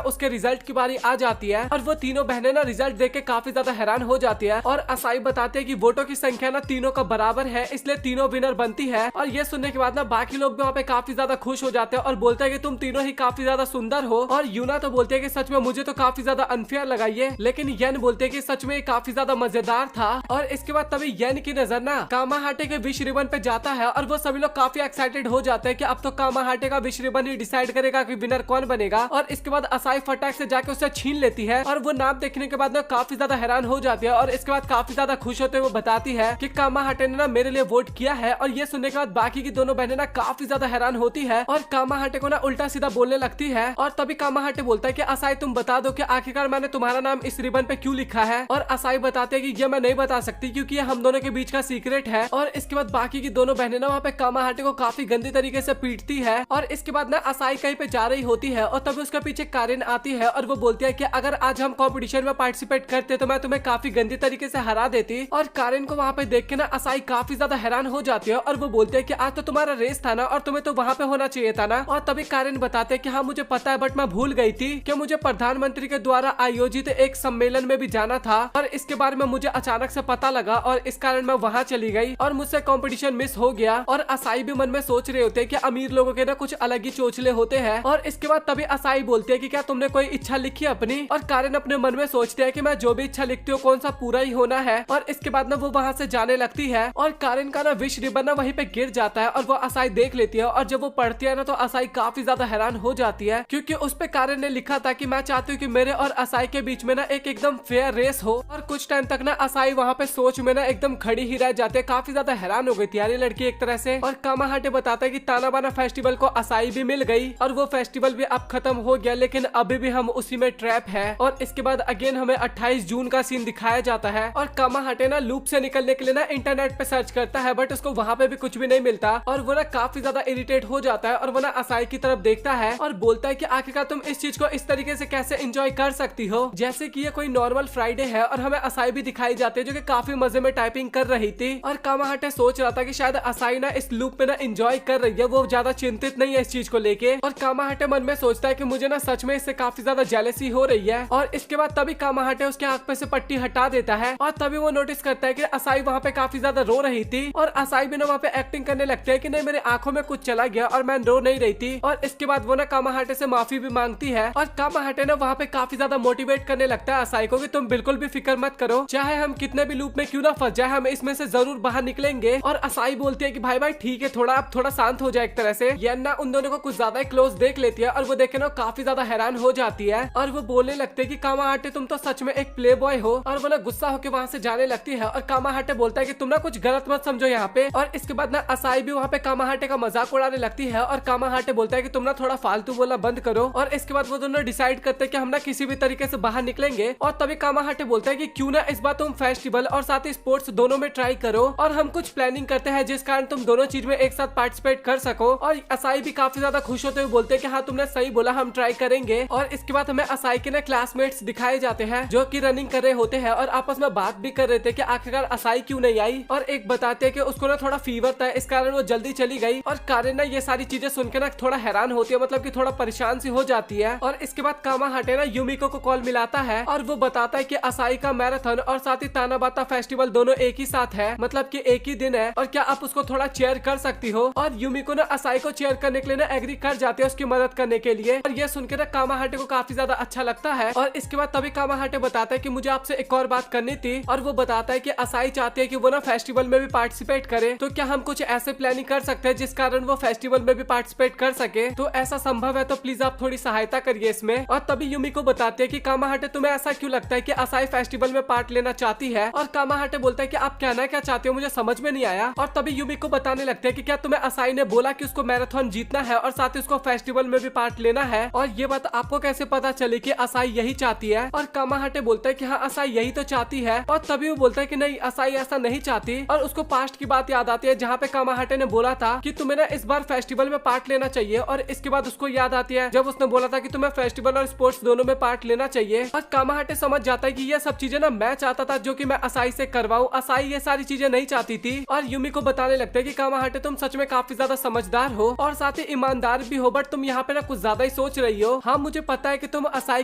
उसके रिजल्ट की बारी आ जाती है और वो तीनों बहनें ना रिजल्ट देख के काफी ज्यादा हैरान हो जाती है। और असाई बताते हैं कि वोटों की संख्या ना तीनों का बराबर है, इसलिए तीनों विनर बनती है। और ये सुनने के बाद ना बाकी लोग भी वहाँ पे काफी ज्यादा खुश हो जाते हैं और बोलते हैं कि तुम तीनों ही काफी ज्यादा सुंदर हो। और यूना तो बोलते हैं कि सच में मुझे तो काफी ज्यादा अनफेयर लगा ये, लेकिन येन बोलते हैं कि सच में काफी ज्यादा मजेदार था। और इसके बाद तभी येन की नजर ना कामाहाटे के विश रिबन पे जाता है और वो सभी लोग काफी एक्साइटेड हो जाते हैं कि अब तो कामाहाटे का विश रिबन ही डिसाइड करेगा कि विनर कौन बनेगा। और इसके बाद असाई फटाक से जाके उसे छीन लेती है और वो नाम देखने के बाद ना काफी ज्यादा हैरान हो जाती है। और इसके बाद काफी ज्यादा खुश होते हुए वो बताती है कि कामाहाटे ने ना मेरे लिए वोट किया है। और ये सुनने के बाद बाकी की दोनों बहनें ना काफी ज्यादा हैरान होती है और कामाहाटे को ना उल्टा सीधा बोलने लगती है। और तभी कामाहाटे बोलता है कि असाई तुम बता दो कि आखिरकार मैंने तुम्हारा नाम इस रिबन पे क्यों लिखा है। और असाई बताते हैं कि ये मैं नहीं बता सकती क्योंकि ये हम दोनों के बीच का सीक्रेट है। और इसके बाद बाकी की दोनों बहनें ना वहाँ पे कामाहाटे को काफी गंदी तरीके से पीटती है। और इसके बाद ना असाई कहीं पे जा रही होती है और तभी उसके पीछे कारिन आती है और वो बोलती है कि अगर आज हम कंपटीशन में पार्टिसिपेट करते तो मैं तुम्हें काफी गंदी तरीके से हरा देती। और कारिन को वहाँ पे देख के ना असाई काफी ज्यादा हैरान हो जाती है और वो बोलते हैं कि आज तो तुम्हारा रेस था ना और तुम्हें तो वहाँ पे होना चाहिए था ना। और तभी कारिन बताते हैं कि हाँ मुझे पता है बट मैं भूल गई थी कि मुझे प्रधानमंत्री के द्वारा आयोजित एक सम्मेलन में भी जाना था और इसके बारे में मुझे अचानक से पता लगा और इस कारण मैं वहाँ चली गई और मुझसे कंपटीशन मिस हो गया। और असाई भी मन में सोच रहे होते हैं कि अमीर लोगों के ना कुछ अलग ही चोचले होते हैं। और इसके बाद तभी असाई बोलते हैं कि क्या तुमने कोई इच्छा लिखी अपनी। और कारिन अपने मन में सोचते हैं कि मैं जो भी इच्छा लिखती हूँ कौन सा पूरा ही होना है। और इसके बाद ना वो वहाँ से जाने लगती है और कारिन का ना विश रिबन ना वहीं पे गिर जाता है और वो असाई देख लेती है। और जब वो पढ़ती है ना तो असाई काफी ज्यादा हैरान हो जाती है क्योंकि उस पे कारिन ने लिखा था कि मैं चाहती हूँ कि मेरे और असाई के बीच में ना एक एकदम फेयर रेस हो। और कुछ टाइम तक ना असाई वहाँ पे सोच में ना एकदम खड़ी ही रह जाते हैं, काफी ज्यादा हैरान हो गई थी यार ये लड़की एक तरह से। और कामाहाटे बताता है कि तानाबाना फेस्टिवल को असाई भी मिल गई और वो फेस्टिवल भी अब खत्म हो गया लेकिन अभी भी हम उसी में ट्रैप है। और इसके बाद अगेन हमें 28 जून का सीन दिखाया जाता है और कामाहाटे ना लूप से निकलने के लिए ना इंटरनेट पे सर्च करता है बट उसको वहाँ पे भी कुछ भी नहीं मिलता और वो ना काफी ज्यादा इरिटेट हो जाता है और वो ना असाई की तरफ देखता है और बोलता है कि आखिरकार तुम इस चीज को इस तरीके से कैसे एंजॉय कर सकती हो जैसे कि ये कोई नॉर्मल फ्राइडे है। और हमें असाई भी दिखाई जाती है जो कि काफी मजे में टाइपिंग कर रही थी। और कामाहाटे सोच रहा था कि शायद असाई ना इस लूप में ना एंजॉय कर रही है, वो ज्यादा चिंतित नहीं है इस चीज को लेके। और कामाहाटे मन में सोचता है कि मुझे ना सच में इससे काफी ज्यादा जेलसी हो रही है। और इसके बाद तभी कामाहाटे उसके आंख पे से पट्टी हटा देता है और तभी वो नोटिस करता है कि असाई वहाँ पे काफी ज्यादा रो रही थी। और असाई भी ना वहाँ पे एक्टिंग करने लगते है कि नहीं मेरे आंखों में कुछ चला गया और मैं रो नहीं रही थी। और इसके बाद वो ना कामाहाटे से माफी भी मांगती है और कामाहाटे ना वहाँ पे काफी ज्यादा मोटिवेट करने लगता है असाई को कि तुम बिल्कुल भी फिक्र मत करो, चाहे हम कितने भी लूप में क्यों ना फंस जाए हम इसमें से जरूर बाहर निकलेंगे। और असाई बोलती है कि भाई ठीक है थोड़ा अब थोड़ा शांत हो जाए एक तरह से। येन्ना उन दोनों को कुछ ज्यादा ही क्लोज देख लेती है और वो देख के ना काफी ज्यादा हैरान हो जाती है और वो बोलने लगते है कि कामाहाटे तुम तो सच में एक प्ले बॉय हो। और वो ना गुस्सा होकर वहाँ से जाने लगती है और कामाहाटे बोलता है कि तुम ना कुछ गलत मत समझो यहाँ पे। और इसके बाद ना असाई भी वहाँ पे कामाहाटे का मजाक उड़ाने लगती है और कामाहाटे बोलता है कि तुम ना थोड़ा फालतू बोलना बंद करो। और इसके बाद वो दोनों डिसाइड करते हैं कि हम ना किसी भी तरीके से बाहर निकलेंगे। और तभी कामाहाटे बोलता है कि क्यों ना इस बार तुम फेस्टिवल और साथ ही स्पोर्ट्स दोनों में ट्राई करो और हम कुछ प्लानिंग करते हैं जिस कारण तुम दोनों चीज में एक साथ पार्टिसिपेट कर सको। और असाई भी काफी ज्यादा खुश होते हुए बोलते हैं कि हाँ तुमने सही बोला हम ट्राई करेंगे। और इसके बाद हमें असाई के ना क्लासमेट्स दिखाए जाते हैं जो कि रनिंग कर रहे होते हैं और आपस में बात भी कर रहे थे कि आखिरकार असाई क्यों नहीं आई। और एक बताते हैं कि उसको ना थोड़ा फीवर था इस कारण वो जल्दी चली गई। और कारिन ना ये सारी चीजें सुन के ना थोड़ा हैरान होती है, मतलब कि थोड़ा परेशान सी हो जाती है। और इसके बाद कामाहाटे ना यूमिको को कॉल मिलाता है और वो बताता है कि असाई का मैराथन और साथ ही तानाबाता फेस्टिवल दोनों एक ही साथ है, मतलब कि एक ही दिन है और क्या आप उसको थोड़ा चेयर कर सकती हो। और यूमिको ना असाई को चेयर करने के लिए ना एग्री कर जाती है उसकी मदद करने के लिए। और ये सुनकर ना कामाहाटे को काफी ज्यादा अच्छा लगता है। और इसके बाद तभी कामाहाटे बताता है कि मुझे आपसे एक और बात करनी थी। और वो बताता है कि असाई चाहती है कि वो ना फेस्टिवल में भी पार्टिसिपेट करे, तो क्या हम कुछ ऐसे प्लानिंग कर सकते हैं जिस कारण वो फेस्टिवल में भी पार्टिसिपेट कर सके। तो ऐसा संभव है तो प्लीज आप थोड़ी सहायता करिए इसमें। और तभी यूमिको बताते हैं कि कामाहाटे तुम्हें ऐसा क्यों लगता है कि असाई फेस्टिवल में पार्ट लेना चाहती है। और कामाहाटे बोलता है कि आप कहना क्या चाहते हो मुझे समझ में नहीं आया। और तभी यूमिको बताने लगते हैं कि क्या तुम्हें असाई ने बोला कि उसको मैराथन जीतना है और साथ ही उसको फेस्टिवल में भी पार्ट लेना है, और ये बात आपको कैसे पता चली कि असाई यही चाहती है। और कामाहाटे बोलता है कि हाँ असाई यही तो चाहती है। और तभी वो बोलता है कि नहीं असाई ऐसा नहीं चाहती। और उसको पास्ट की बात याद आती है जहाँ पे कामाहाटे ने बोला था कि तुम्हें ना इस बार फेस्टिवल में पार्ट लेना चाहिए। और इसके बाद उसको याद आती है जब उसने बोला था कि तुम्हें फेस्टिवल और स्पोर्ट्स दोनों में पार्ट लेना चाहिए। और कामाहाटे समझ जाता है कि ये सब चीजें ना मैं चाहता था जो कि मैं असाई से करवाऊं, असाई ये सारी चीजें नहीं चाहती थी। और यूमी को बताने लगता है कि कामाहाटे तुम सच में काफी ज्यादा समझदार हो और साथ ही ही ईमानदार भी हो, बट तुम यहाँ पे ना कुछ ज्यादा ही सोच रही हो। हाँ मुझे पता है कि तुम असाई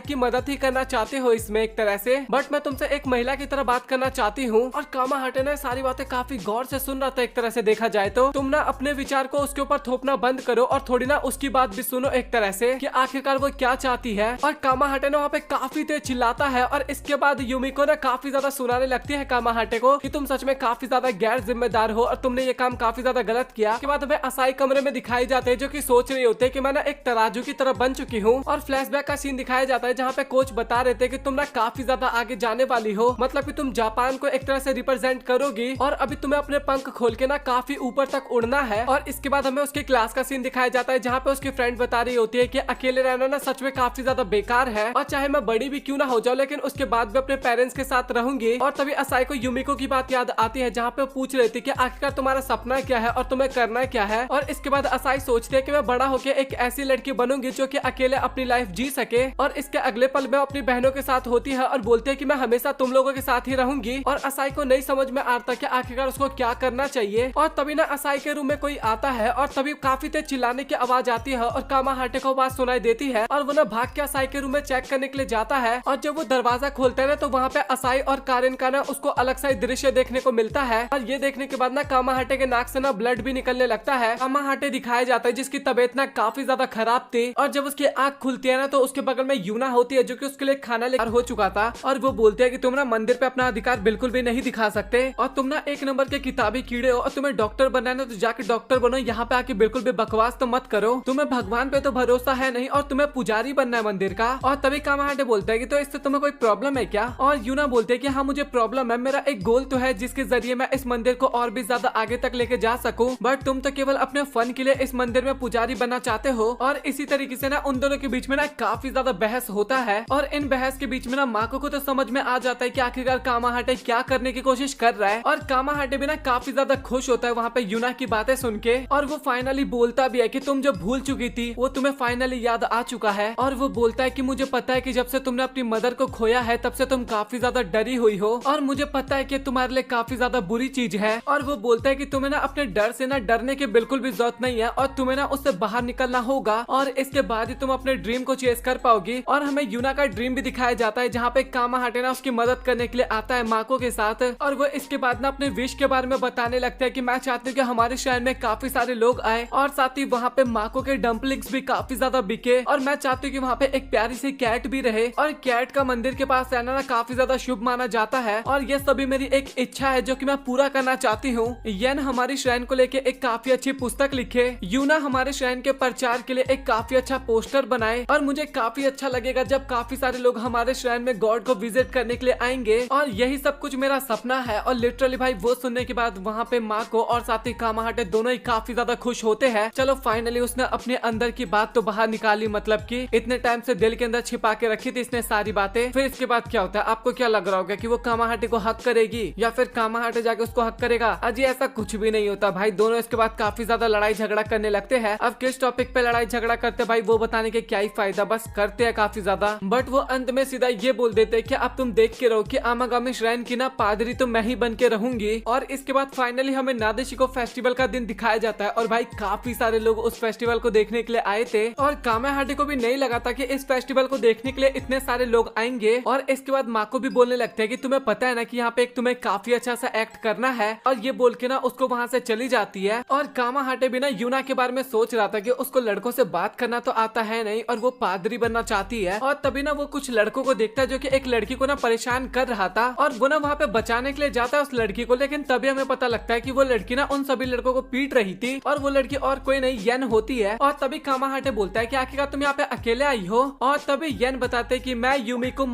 की मदद ही करना चाहते हो इसमें एक तरह से, बट मैं तुमसे एक महिला की तरह बात करना चाहती हूँ। और कामाहाटे ने सारी बातें काफी गौर से सुन रहा था एक तरह से देखा जाए तो। तुम ना अपने विचार को उसके ऊपर थोपना बंद करो और थोड़ी ना उसकी बात भी सुनो एक तरह से कि आखिरकार वो क्या चाहती है। और कामाहाटे ने वहाँ पे काफी तेज चिल्लाता है और इसके बाद यूमिको ना काफी ज्यादा सुनाने लगती है कामाहाटे को कि तुम सच में काफी ज्यादा गैर जिम्मेदार हो और तुमने ये काम काफी ज्यादा गलत किया। के बाद हमें असाई कमरे में दिखाई जाते हैं जो कि सोच रहे होते हैं कि मैं ना एक तराजू की तरह बन चुकी हूँ। और फ्लैशबैक का सीन दिखाया जाता है जहाँ पे कोच बता रहे थे कि तुम ना काफी ज्यादा आगे जाने वाली हो, मतलब कि तुम जापान को एक तरह से रिप्रेजेंट करोगी और अभी तुम्हें अपने पंख खोल के ना काफी ऊपर तक उड़ना है। और इसके बाद हमें उसके क्लास का सीन दिखाया जाता है जहाँ पे उसकी फ्रेंड बता रही होती है कि अकेले रहना ना सच में काफी ज्यादा बेकार है और चाहे मैं बड़ी भी क्यों ना हो जाऊं लेकिन उसके बाद भी अपने पेरेंट्स के साथ रहूंगी। और तभी असाई को यूमिको की बात याद आती है जहाँ पे पूछ रही थी कि आखिरकार तुम्हारा सपना क्या है और तुम्हें करना क्या है। और इसके बाद असाई सोचती है कि मैं बड़ा होकर एक ऐसी लड़की बनूंगी जो कि अकेले अपनी लाइफ जी सके। और इसके अगले पल में अपनी बहनों के साथ होती है और बोलती है कि मैं हमेशा तुम लोगों के साथ ही रहूंगी। और असाई को नहीं समझ में आता कि आखिरकार उसको क्या करना चाहिए। और तभी ना असाई के रूम में कोई आता है और तभी काफी तेज चिल्लाने की आवाज आती है और कामाहाटे को आवाज सुनाई देती है और वो ना भाग के असाई के रूम में चेक करने के लिए जाता है। और जब वो दरवाजा खोलता है ना तो वहाँ पे असाई और कारेन का ना उसको अलग सा दृश्य देखने को मिलता है। और ये देखने के बाद ना कामाहाटे के नाक से ना ब्लड भी निकलने लगता है। कामाहाटे दिखाया जाता है जिसकी तबीयत ना काफी ज्यादा खराब थी और जब उसकी आंख खुलती है ना तो उसके बगल में यूना होती है जो कि उसके लिए खाना लेकर हो चुका था। और वो बोलते हैं कि तुम ना मंदिर पे अपना अधिकार बिल्कुल भी नहीं दिखा सकते और तुम ना एक नंबर के किताबी कीड़े हो और तुम्हें डॉक्टर बनना है तो जाके डॉक्टर बनो, यहाँ पे आके बिल्कुल भी बकवास तो मत करो। तुम्हें भगवान पे तो भरोसा है नहीं और तुम्हें पुजारी बनना है मंदिर का। और तभी कामाहाटे बोलता है कि तो इससे तुम्हें कोई प्रॉब्लम है क्या। और यूना बोलते हैं कि हाँ मुझे प्रॉब्लम है, मेरा एक गोल तो है जिसके जरिए मैं इस मंदिर को और भी ज्यादा आगे तक लेके जा सकूं, बट तुम तो केवल अपने फन के लिए इस मंदिर में पुजारी बनना चाहते हो। और इसी तरीके से ना उन दोनों के बीच में ना काफी ज्यादा बहस होता है और इन बहस के बीच में ना माको को तो समझ में आ जाता है कि आखिरकार कामाहाटे क्या करने की कोशिश कर रहा है। और कामाहाटे भी ना काफी ज्यादा खुश होता है वहाँ पे यूना की बातें सुन के और वो फाइनली बोलता भी है कि तुम जो भूल चुकी थी वो तुम्हें फाइनली याद आ चुका है। और वो बोलता है कि मुझे पता है कि जब से तुमने अपनी मदर को खोया है तब से तुम काफी ज्यादा डरी हुई हो और मुझे पता है कि तुम्हारे लिए काफी ज्यादा बुरी चीज है। और वो बोलता है कि तुम्हें ना अपने डर से ना डरने की बिल्कुल भी जरूरत नहीं है और तुम्हें ना उससे बाहर निकलना होगा और इसके बाद ही तुम अपने ड्रीम को चेस कर पाओगी। और हमें यूना का ड्रीम भी दिखाया जाता है जहाँ पे कामाहाटे ना उसकी मदद करने के लिए आता है माको के साथ और वो इसके बाद ना अपने विश के बारे में बताने लगता है कि मैं चाहती हूँ कि हमारे शहर में काफी सारे लोग आए और साथ ही वहाँ पे माको के डम्पलिंग्स भी काफी ज्यादा बिके और मैं चाहती हूँ कि वहाँ पे एक प्यारी सी कैट भी रहे और कैट का मंदिर के पास रहना ना काफी ज्यादा शुभ माना जाता है और ये सभी मेरी एक इच्छा है जो कि मैं पूरा करना चाहती हूँ। येन हमारी श्राइन को लेके एक काफी अच्छी पुस्तक लिखे, यूना हमारे श्राइन के प्रचार के लिए एक काफी अच्छा पोस्टर बनाए और मुझे काफी अच्छा लगेगा जब काफी सारे लोग हमारे श्राइन में गॉड को विजिट करने के लिए आएंगे और यही सब कुछ मेरा सपना है। और लिटरली भाई वो सुनने के बाद वहाँ पे माँ को और साथ ही कामाहाटे दोनों ही काफी ज्यादा खुश होते हैं। चलो फाइनली उसने अपने अंदर की बात तो बाहर निकाली, मतलब कि इतने टाइम से दिल के अंदर छिपा के रखी थी इसने सारी बातें। फिर इसके बाद क्या होता है, आपको क्या लग रहा होगा कि वो कामाहाटे को हक करेगी या फिर कामाहाटे जाके उसको हक करेगा? अजी ऐसा कुछ भी नहीं होता भाई, दोनों इसके बाद काफी ज्यादा लड़ाई झगड़ा करने लगते हैं। अब किस टॉपिक पे लड़ाई झगड़ा करते भाई वो बताने के क्या ही फायदा, बस करते हैं काफी ज्यादा। बट वो अंत में सीधा ये बोल देते हैं कि अब तुम देख के रहो कि आमागामी श्राइन की ना पादरी तो मैं ही बन के रहूंगी। और इसके बाद फाइनली हमें नादेशिको फेस्टिवल का दिन दिखाया जाता है और भाई काफी सारे लोग उस फेस्टिवल को देखने के लिए आए थे और कामाहाटे को भी नहीं लगा था कि इस फेस्टिवल को देखने के लिए इतने सारे लोग आएंगे। और इसके बाद माँ को भी बोलने लगते हैं कि तुम्हें पता है ना कि यहाँ पे एक तुम्हें काफी अच्छा सा एक्ट करना है और ये बोल के ना उसको वहाँ से चली जाती है। और कामाहाटे भी ना यूना के बारे में सोच रहा था कि उसको लड़कों से बात करना तो आता है नहीं और वो पादरी बनना चाहती है। और तभी ना वो कुछ लड़कों को देखता है जो कि एक लड़की को ना परेशान कर रहा था और वो ना वहाँ पे बचाने के लिए जाता है उस लड़की को, लेकिन तभी हमें पता लगता है कि वो लड़की ना उन सभी लड़कों को पीट रही थी और वो लड़की और कोई नहीं येन होती है। और तभी कामाहाटे बोलता है कि आखिरकार तुम यहाँ पे अकेले आई हो। और तभी येन बताते कि मैं यूमिको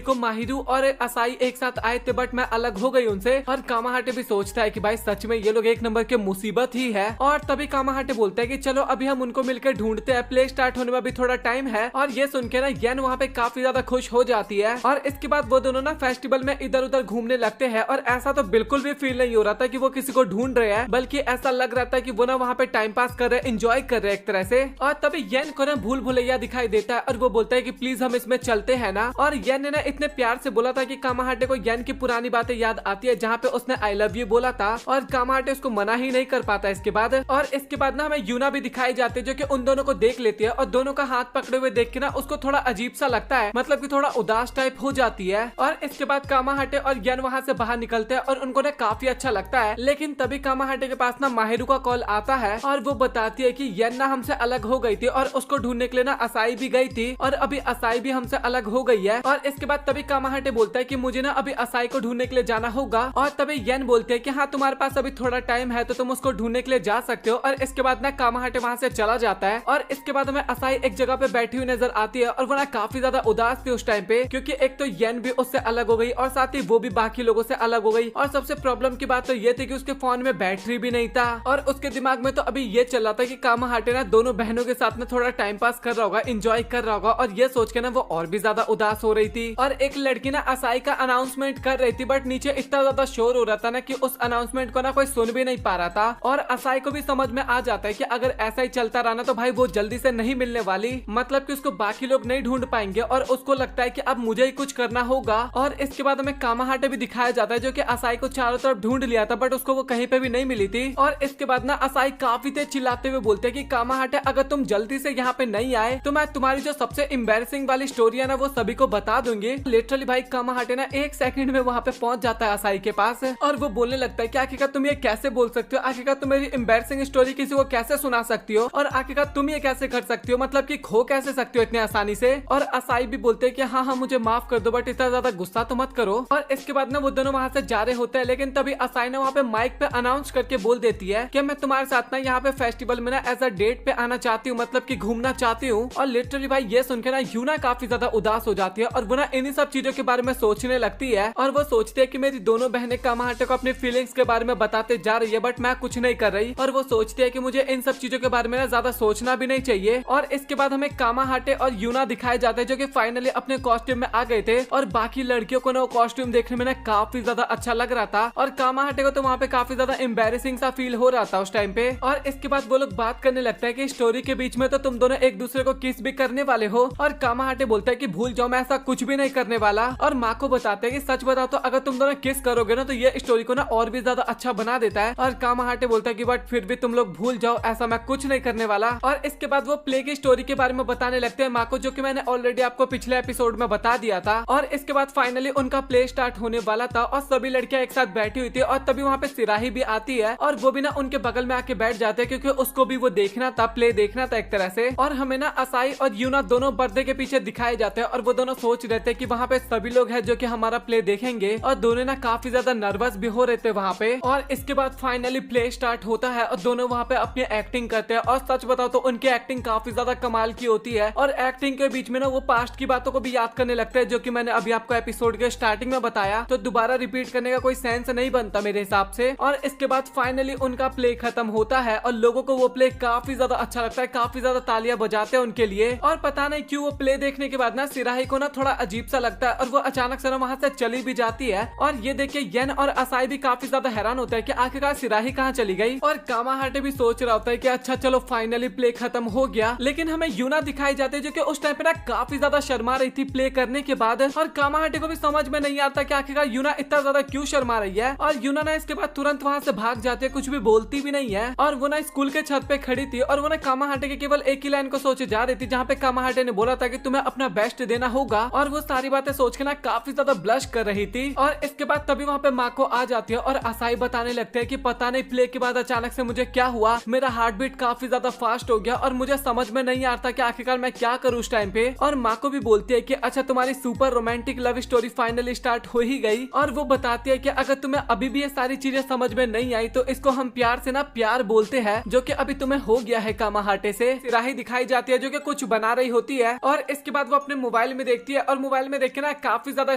माहिरू और असाई एक साथ आए थे बट मैं अलग हो गई उनसे। और कामाहाटे भी सोचता है कि भाई सच में ये लोग एक नंबर के मुसीबत ही है। और तभी कामाहाटे बोलता है कि चलो अभी हम उनको मिलकर ढूंढते हैं, प्ले स्टार्ट होने में अभी थोड़ा टाइम है। और ये सुन के ना येन वहाँ पे काफी ज्यादा खुश हो जाती है और इसके बाद वो दोनों ना फेस्टिवल में इधर उधर घूमने लगते हैं। और ऐसा तो बिल्कुल भी फील नहीं हो रहा था कि वो किसी को ढूंढ रहे हैं, बल्कि ऐसा लग रहा था कि वो ना वहाँ पे टाइम पास कर रहे हैं, एंजॉय कर रहे हैं एक तरह से। और तभी येन को ना भूल भुलैया दिखाई देता है और वो बोलता है कि प्लीज हम इसमें चलते हैं ना। और येन ने ना इतने प्यार से बोला था कि कामाहाटे को येन की पुरानी बातें याद आती है जहाँ पे उसने आई लव यू बोला था और कामाहाटे उसको मना ही नहीं कर पाता इसके बाद। और इसके बाद ना हमें यूना भी दिखाई जाती है जो कि उन दोनों को देख लेती है और दोनों का हाथ पकड़े हुए देख के ना उसको थोड़ा अजीब सा लगता है, मतलब कि थोड़ा उदास टाइप हो जाती है। और इसके बाद कामाहाटे और यन वहाँ से बाहर निकलते हैं और उनको ना काफी अच्छा लगता है। लेकिन तभी कामाहाटे के पास ना माहिरू का कॉल आता है और वो बताती है कि यन ना हमसे अलग हो गई थी और उसको ढूंढने के लिए ना असाई भी गई थी और अभी असाई भी हमसे अलग हो गई है। और इसके बाद तभी कामाहाटे बोलता है कि मुझे ना अभी असाई को ढूंढने के लिए जाना होगा। और तभी यन बोलते हैं कि हाँ तुम्हारे पास अभी थोड़ा टाइम है तो तुम उसको ढूंढने के लिए जा सकते हो। और इसके बाद ना कामाहाटे वहाँ से चला जाता है और इसके बाद हमें असाई एक जगह पे बैठी हुई नजर आती है और वो ना काफी ज्यादा उदास थी उस टाइम पे, क्योंकि एक तो यन भी उससे अलग हो गई और साथ ही वो भी बाकी लोगों से अलग हो गई। और सबसे प्रॉब्लम की बात तो ये थी कि उसके फोन में बैटरी भी नहीं था और उसके दिमाग में तो अभी ये चल रहा था कि कामाहाटे ना दोनों बहनों के साथ में थोड़ा टाइम पास कर रहा होगा, एंजॉय कर रहा होगा। और ये सोच के ना वो और भी ज्यादा उदास हो रही थी। और एक लड़की ना असाई का अनाउंसमेंट कर रही थी बट नीचे इतना ज्यादा शोर हो रहा था ना कि उस अनाउंसमेंट को ना कोई सुन भी नहीं पा रहा था। और असाई को भी समझ में आ जाता है कि अगर ऐसा ही चलता रहा ना तो भाई वो जल्दी से नहीं मिलने वाली, मतलब कि उसको बाकी लोग नहीं ढूंढ पाएंगे। और उसको लगता है कि अब मुझे ही कुछ करना होगा। और इसके बाद हमें कामाहाटे भी दिखाया जाता है जो कि असाई को चारों तरफ ढूंढ लिया था बट उसको वो कहीं पे भी नहीं मिली थी। और इसके बाद ना असाई काफी तेज चिल्लाते हुए बोलते हैं कि कामाहाटे अगर तुम जल्दी से यहाँ पे नहीं आए तो मैं तुम्हारी जो सबसे एम्बैरेसिंग वाली स्टोरी है ना वो सभी को बता दूंगी। लिटरली भाई कामाहाटे ना एक सेकंड में वहाँ पे पहुंच जाता है असाई के पास और वो बोलने लगता है कि आखिरकार तुम ये कैसे बोल सकते हो, आखिरकार तुम मेरी एम्बैरेसिंग स्टोरी किसी को कैसे सुना सकती हो और आखिरकार तुम ये कैसे कर सकती हो, मतलब कि खो कैसे सकती हो इतने आसानी से। और असाई भी बोलते हैं कि हाँ हाँ मुझे माफ कर दो बट इतना ज्यादा गुस्सा तो मत करो। और इसके बाद ना वो दोनों वहाँ से जा रहे होते हैं लेकिन तभी असाई ने वहाँ पे माइक पे अनाउंस करके बोल देती है कि मैं तुम्हारे साथ ना यहाँ पे फेस्टिवल में ना एज अ डेट पे आना चाहती हूँ, मतलब कि घूमना चाहती हूँ। और लिटरली भाई ये सुन के ना यूना काफी ज्यादा उदास हो जाती है और वो ना इन्हीं सब चीजों के बारे में सोचने लगती है। और वो सोचती है कि मेरी दोनों बहनें कामाहाटे को अपनी फीलिंग्स के बारे में बताते जा रही है बट मैं कुछ नहीं कर रही। और वो सोचती है कि मुझे इन सब चीजों के बारे में ना ज्यादा सोचना भी नहीं चाहिए। और इसके बाद हमें कामाहाटे और यूना दिखाए जाते हैं जो कि फाइनली अपने कॉस्ट्यूम में आ गए थे और बाकी लड़कियों को ना वो कॉस्ट्यूम देखने में ना काफी ज्यादा अच्छा लग रहा था। और कामाहाटे को तो वहाँ पे काफी ज्यादा एम्बैरेसिंग सा फील हो रहा था उस टाइम पे। और इसके बाद वो लोग बात करने लगता है कि स्टोरी के बीच में तो तुम दोनों एक दूसरे को किस भी करने वाले हो। और कामाहाटे बोलता है कि भूल जाओ मैं ऐसा कुछ भी नहीं करने वाला। और माँ को बताते हैं कि सच बताओ तो अगर तुम दोनों किस करोगे ना तो ये स्टोरी को ना और भी ज्यादा अच्छा बना देता है। और कामाहाटे बोलता है कि बट फिर भी तुम लोग भूल जाओ, ऐसा मैं कुछ नहीं करने वाला। और इसके बाद वो प्ले की स्टोरी के बारे में बताने लगते हैं माँ को, जो कि मैंने ऑलरेडी आपको पिछले एपिसोड में बता दिया था। और इसके बाद फाइनली उनका प्ले स्टार्ट होने वाला था और सभी लड़कियां एक साथ बैठी हुई थी। और तभी वहाँ पे सिराही भी आती है और वो भी ना उनके बगल में आके बैठ जाते हैं क्योंकि उसको भी वो देखना था, प्ले देखना था एक तरह से। और हमें ना असाई और यूना दोनों पर्दे के पीछे दिखाए जाते हैं और वो दोनों सोच रहे थे कि वहाँ पे सभी लोग हैं जो कि हमारा प्ले देखेंगे। और दोनों ना काफी ज्यादा नर्वस भी हो रहे थे वहाँ पे। और इसके बाद फाइनली प्ले स्टार्ट होता है और दोनों वहाँ पे अपनी एक्टिंग करते हैं। और सच बताओ तो उनकी एक्टिंग काफी ज्यादा कमाल की होती है। और एक्टिंग के बीच में ना वो पास्ट की बातों को भी याद करने लगते हैं जो कि मैंने अभी आपको एपिसोड के स्टार्टिंग में बताया, तो दोबारा रिपीट करने का कोई सेंस नहीं बनता मेरे हिसाब से। और इसके बाद फाइनली उनका प्ले खत्म होता है और लोगों को वो प्ले काफी ज्यादा अच्छा लगता है, काफी ज्यादा तालियां बजाते हैं उनके लिए। और पता नहीं क्यों वो प्ले देखने के बाद ना सिराही को ना थोड़ा अजीब सा लगता है और वो अचानक से ना वहाँ से चली भी जाती है। और ये देख के यन और असाई भी काफी ज्यादा हैरान होता है कि आखिरकार सिराही कहाँ चली गई। और कामाहाटे भी सोच रहा होता है कि अच्छा चलो फाइनली प्ले खत्म हो गया। लेकिन हमें यूना दिखाई जाती है जो कि उस टाइम पे ना काफी ज्यादा शर्मा रही थी प्ले करने के बाद। और कामाहाटे को भी समझ में नहीं आता कि आखिरकार यूना इतना ज्यादा क्यों शर्मा रही है। और यूना ना इसके बाद तुरंत वहाँ से भाग जाती है, कुछ भी बोलती भी नहीं है। और वो ना स्कूल के छत पे खड़ी थी और वो ना कामाहाटे के केवल एक ही लाइन को सोचे जा रही थी जहाँ पे कामाहाटे ने बोला था कि तुम्हें अपना बेस्ट देना होगा। और वो सारी बातें सोच के ना काफी ज्यादा ब्लश कर रही थी। और इसके बाद तभी वहाँ पे माँ को आ जाती है और असाई बताने लगते हैं कि पता नहीं प्ले के बाद अचानक से मुझे क्या हुआ, मेरा हार्ट बीट काफी ज्यादा फास्ट हो गया और मुझे समझ में नहीं आता कि आखिरकार मैं क्या करूँ उस टाइम पे। और माँ को भी बोलती है कि अच्छा तुम्हारी super romantic love story finally start हो ही गई। और वो बताती है कि अगर तुम्हें अभी भी ये सारी चीजें समझ में नहीं आई तो इसको हम प्यार से ना प्यार बोलते हैं, जो कि अभी तुम्हें हो गया है कामाहाटे से। सिराही दिखाई जाती है जो कि कुछ बना रही होती है। और इसके बाद वो अपने मोबाइल में देखती है और मोबाइल में देख के ना काफी ज्यादा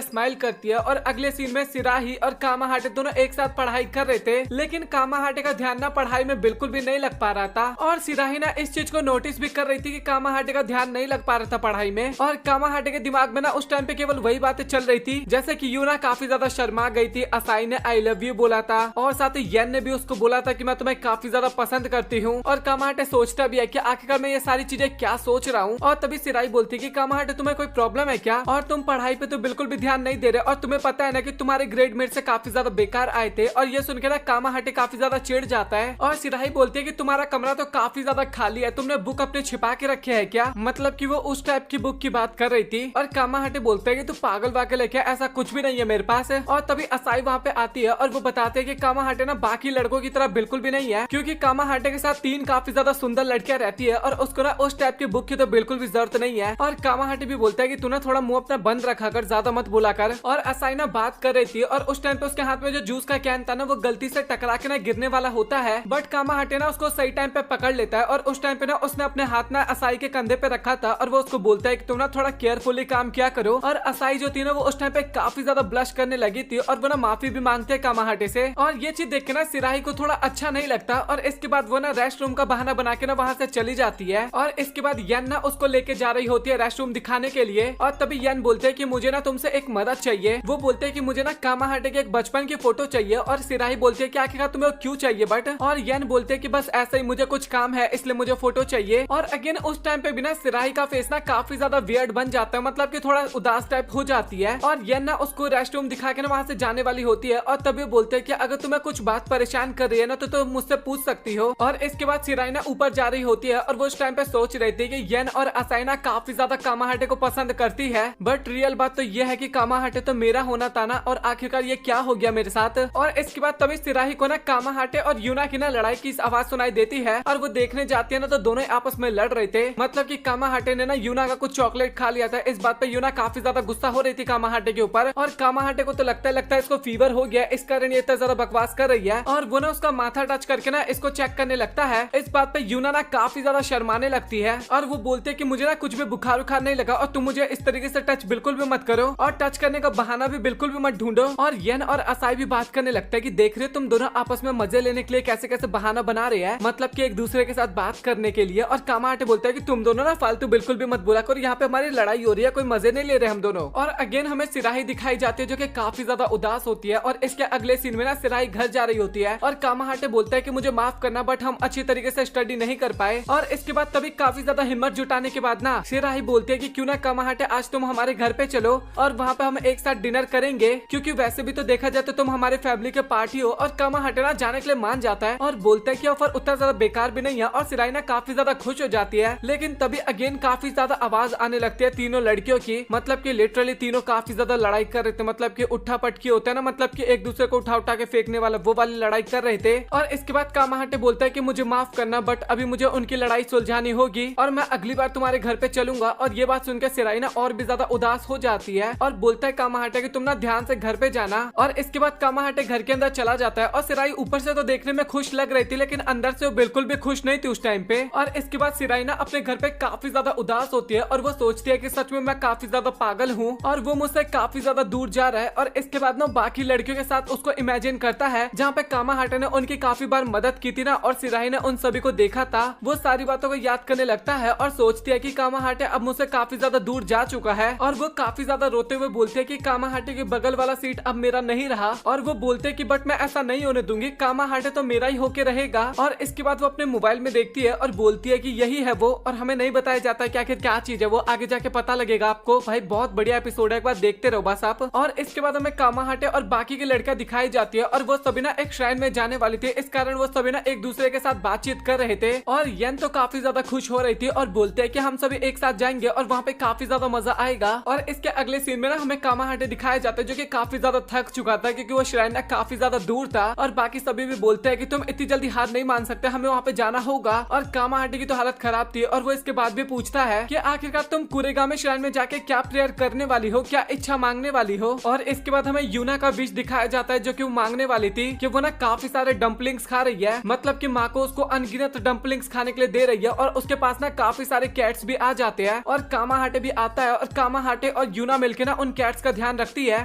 स्माइल करती है। और अगले सीन में सिराही और कामाहाटे दोनों एक साथ पढ़ाई कर रहे थे, लेकिन कामाहाटे का ध्यान ना पढ़ाई में बिल्कुल भी नहीं लग पा रहा था। और सिराही ना इस चीज को नोटिस भी कर रही थी कि कामाहाटे का ध्यान नहीं लग पा रहा था पढ़ाई में। और कामाहाटे के दिमाग में ना उस टाइम पे केवल वही बातें चल रही थी, जैसे कि यूना काफी ज्यादा शर्मा गई थी, असाई ने आई लव यू बोला था और साथ ही यन ने भी उसको बोला था कि मैं तुम्हें काफी ज्यादा पसंद करती हूँ। और कामाहाटे सोचता भी है कि आखिरकार मैं ये सारी चीजें क्या सोच रहा हूँ। और तभी सिराही बोलती है कि कामाहाटे तुम्हें कोई प्रॉब्लम है क्या, और तुम पढ़ाई पे तो बिल्कुल भी ध्यान नहीं दे रहे, और तुम्हें पता है ना कि तुम्हारे ग्रेड मेरे से काफी ज्यादा बेकार आए थे। और ये सुनकर ना कामाहाटे काफी ज्यादा चिढ़ जाता है और सिराही बोलती है कि तुम्हारा कमरा तो काफी ज्यादा खाली है, तुमने बुक अपने छिपा के रखे है क्या? मतलब कि वो उस टाइप की बुक की बात कर रही थी। और कामाहाटे बोलते है कि तू पागल वागल है क्या, ऐसा कुछ भी नहीं है मेरे पास है। और तभी असाई वहाँ पे आती है और वो बताते हैं कि कामाहाटे ना बाकी लड़कों की तरह बिल्कुल भी नहीं है, क्योंकि कामाहाटे के साथ 3 काफी ज्यादा सुंदर लड़कियां रहती है और उसको ना उस टाइप की बुक की तो बिल्कुल भी जरूरत नहीं है। और कामाहाटे भी बोलता है कि तू ना थोड़ा मुंह अपना बंद रखा कर, ज्यादा मत बोला कर। और असाई ना बात कर रही थी और उस टाइम पे उसके हाथ में जो जूस का कैन था ना वो गलती से टकरा के ना गिरने वाला होता है, बट कामाहाटे ना उसको सही टाइम पे पकड़ लेता है। और उस टाइम पे ना उसने अपने हाथ ना असाई के कंधे पे रखा था और वो उसको बोलता है कि तुम ना थोड़ा केयरफुली काम किया करो। और असाई जो थी ना वो उस टाइम पे काफी ज्यादा ब्लश करने लगी थी और वो ना माफी भी मांगते हैं कामाहाटे से। और ये चीज देख के ना सिराही को थोड़ा अच्छा नहीं लगता और इसके बाद वो ना रेस्ट रूम का बहाना बना के ना वहाँ से चली जाती है। और इसके बाद यन ना उसको लेके जा रही होती है रेस्ट रूम दिखाने के लिए। और तभी यन बोलते हैं कि मुझे ना तुमसे एक मदद चाहिए। वो बोलते हैं कि मुझे ना कामाहाटे की एक बचपन की फोटो चाहिए। और सिराही बोलती है कि आखिरकार तुम्हें क्यों चाहिए बट? और यन बोलते हैं कि बस ऐसे ही मुझे कुछ काम है इसलिए मुझे फोटो चाहिए। और अगेन उस टाइम पे भी ना सिराही का फेस ना काफी ज्यादा वियर्ड बन जाता है, मतलब कि थोड़ा उदास टाइप हो जाती है। और यन ना उसको रेस्ट रूम दिखा के ना वहाँ से जाने वाली होती है। और तभी बोलते हैं कि अगर तुम्हें कुछ बात परेशान कर रही है ना तो तुम मुझसे पूछ सकती हो। और इसके बाद सिराही ना ऊपर जा रही होती है और वो उस टाइम पे सोच रही थी कि यन और असाई ना काफी ज्यादा कामाहाटे को पसंद करती है, बट रियल बात तो ये है कि कामाहाटे तो मेरा होना था ना, और आखिरकार ये क्या हो गया मेरे साथ। और इसके बाद तभी सिराही को ना कामाहाटे और यूना की ना लड़ाई की आवाज सुनाई देती है और वो देखने जाती है ना तो दोनों आपस में लड़ रहे थे। मतलब कि कामाहाटे ने ना यूना का कुछ चॉकलेट खा लिया था। इस बात पे यूना काफी ज्यादा गुस्सा हो रही थी कामाहाटे के ऊपर। और कामाहाटे को तो लगता है इसको फीवर हो गया, इस कारण ये इतना ज्यादा बकवास कर रही है। और वो ना उसका माथा टच करके ना इसको चेक करने लगता है। इस बात पे यूना ना काफी ज्यादा शर्माने लगती है और वो बोलते है कि मुझे ना कुछ भी बुखार उखार नहीं लगा और तुम मुझे इस तरीके से टच बिल्कुल भी मत करो और टच करने का बहाना भी बिल्कुल भी मत ढूंढो। और यन और असाई भी बात करने लगता है कि देख रहे हो तुम दोनों आपस में मजे लेने के लिए कैसे कैसे बहाना बना रहे हैं, मतलब कि एक दूसरे के साथ बात करने के लिए। और कामाहाटे बोलता है कि तुम दोनों ना फालतू बिल्कुल भी मत बोला करो, यहाँ पे हमारी लड़ाई हो रही है, कोई मजे नहीं ले रहे हम दोनों। और अगेन हमें सिराही दिखाई जाती है जो कि काफी ज्यादा उदास होती है। और इसके अगले सीन में ना सिराही घर जा रही होती है और कामाहाटे बोलता है कि मुझे माफ करना बट हम अच्छी तरीके से स्टडी नहीं कर पाए। और इसके बाद तभी काफी ज्यादा हिम्मत जुटाने के बाद ना सिराही बोलती है कि क्यों ना कामाहाटे आज तुम हमारे घर पे चलो और वहाँ पे हम एक साथ डिनर करेंगे, क्योंकि वैसे भी तो देखा जाए तो तुम हमारे फैमिली के पार्टी हो। और कामाहाटे ना जाने के लिए मान जाता है और बोलता है कि ऑफर उतना ज्यादा बेकार भी नहीं है। और सिराही ना काफी ज्यादा खुश हो जाती है। लेकिन तभी अगेन काफी ज्यादा आवाज आने लगती है तीनों लड़कियों की, मतलब कि लिटरली तीनों काफी ज्यादा लड़ाई कर रहे थे, मतलब कि उठा पटकी होता है ना, मतलब कि एक दूसरे को उठा उठा के फेंकने वाला, वो वाली लड़ाई कर रहे थे। और इसके बाद कामाहाटे बोलता है कि मुझे माफ करना बट अभी मुझे उनकी लड़ाई सुलझानी होगी और मैं अगली बार तुम्हारे घर पे चलूंगा। और ये बात सुनकर सिराही ना और भी ज्यादा उदास हो जाती है और बोलता है कामाहाटे कि तुम ना ध्यान से घर पे जाना। और इसके बाद कामाहाटे घर के अंदर चला जाता है और सिराही ऊपर से तो देखने में खुश लग रही थी लेकिन अंदर से वो बिल्कुल भी खुश नहीं थी उस टाइम पे। और इसके बाद सिराही ना अपने घर पे काफी ज्यादा उदास होती है और वो सोचती है कि सच में मैं काफी ज्यादा पागल हूँ और वो मुझसे काफी ज्यादा दूर जा रहा है। और इसके बाद ना बाकी लड़कियों के साथ उसको इमेजिन करता है जहाँ पे कामाहाटे ने उनकी काफी बार मदद की थी ना और सिराही ने उन सभी को देखा था। वो सारी बातों को याद करने लगता है और सोचती है कि कामाहाटे अब मुझसे काफी ज्यादा दूर जा चुका है। और वो काफी ज्यादा रोते हुए बोलते है कि कामाहाटे के बगल वाला सीट अब मेरा नहीं रहा। और वो बोलते है कि बट मैं ऐसा नहीं होने दूंगी, कामाहाटे तो मेरा ही होके रहेगा। और इसके बाद वो अपने मोबाइल में देखती है और बोलती है कि यही है वो, और हमें नहीं बताया जाता है कि आखिर क्या चीज है, वो आगे जाके पता लगेगा आपको। भाई बहुत बढ़िया एपिसोड है, एक बार देखते रहो बस आप। और इसके बाद हमें कामाहाटे और बाकी की लड़कियां दिखाई जाती है और वो सभी ना एक श्राइन में जाने वाली थी, इस कारण वो सभी ना एक दूसरे के साथ बातचीत कर रहे थे। और यन तो काफी ज्यादा खुश हो रही थी और बोलते हैं कि हम सभी एक साथ जाएंगे और वहाँ पे काफी ज्यादा मजा आएगा। और इसके अगले सीन में ना हमें कामाहाटे दिखाया जाता है जो कि काफी ज्यादा थक चुका था क्योंकि वो श्राइन ना काफी ज्यादा दूर था। और बाकी सभी भी बोलते हैं कि तुम इतनी जल्दी हार नहीं मान सकते, हमें वहाँ पे जाना होगा। और कामाहाटे की तो हालत खराब थी और वो इसके बाद भी पूछता है कि आखिरकार तुम कुरेगामी श्राइन में जाके क्या प्रेयर करने वाली हो, क्या इच्छा मांगने वाली हो। और इसके बाद हमें यूना का विश दिखाया जाता है जो कि वो मांगने वाली थी कि वो ना काफी सारे डम्पलिंग्स खा रही है, मतलब कि माँ को उसको अनगिनत डम्पलिंग्स खाने के लिए दे रही है। और उसके पास ना काफी सारे कैट्स भी आ जाते हैं और कामाहाटे भी आता है और कामाहाटे और यूना मिलके ना उन कैट्स का ध्यान रखती है।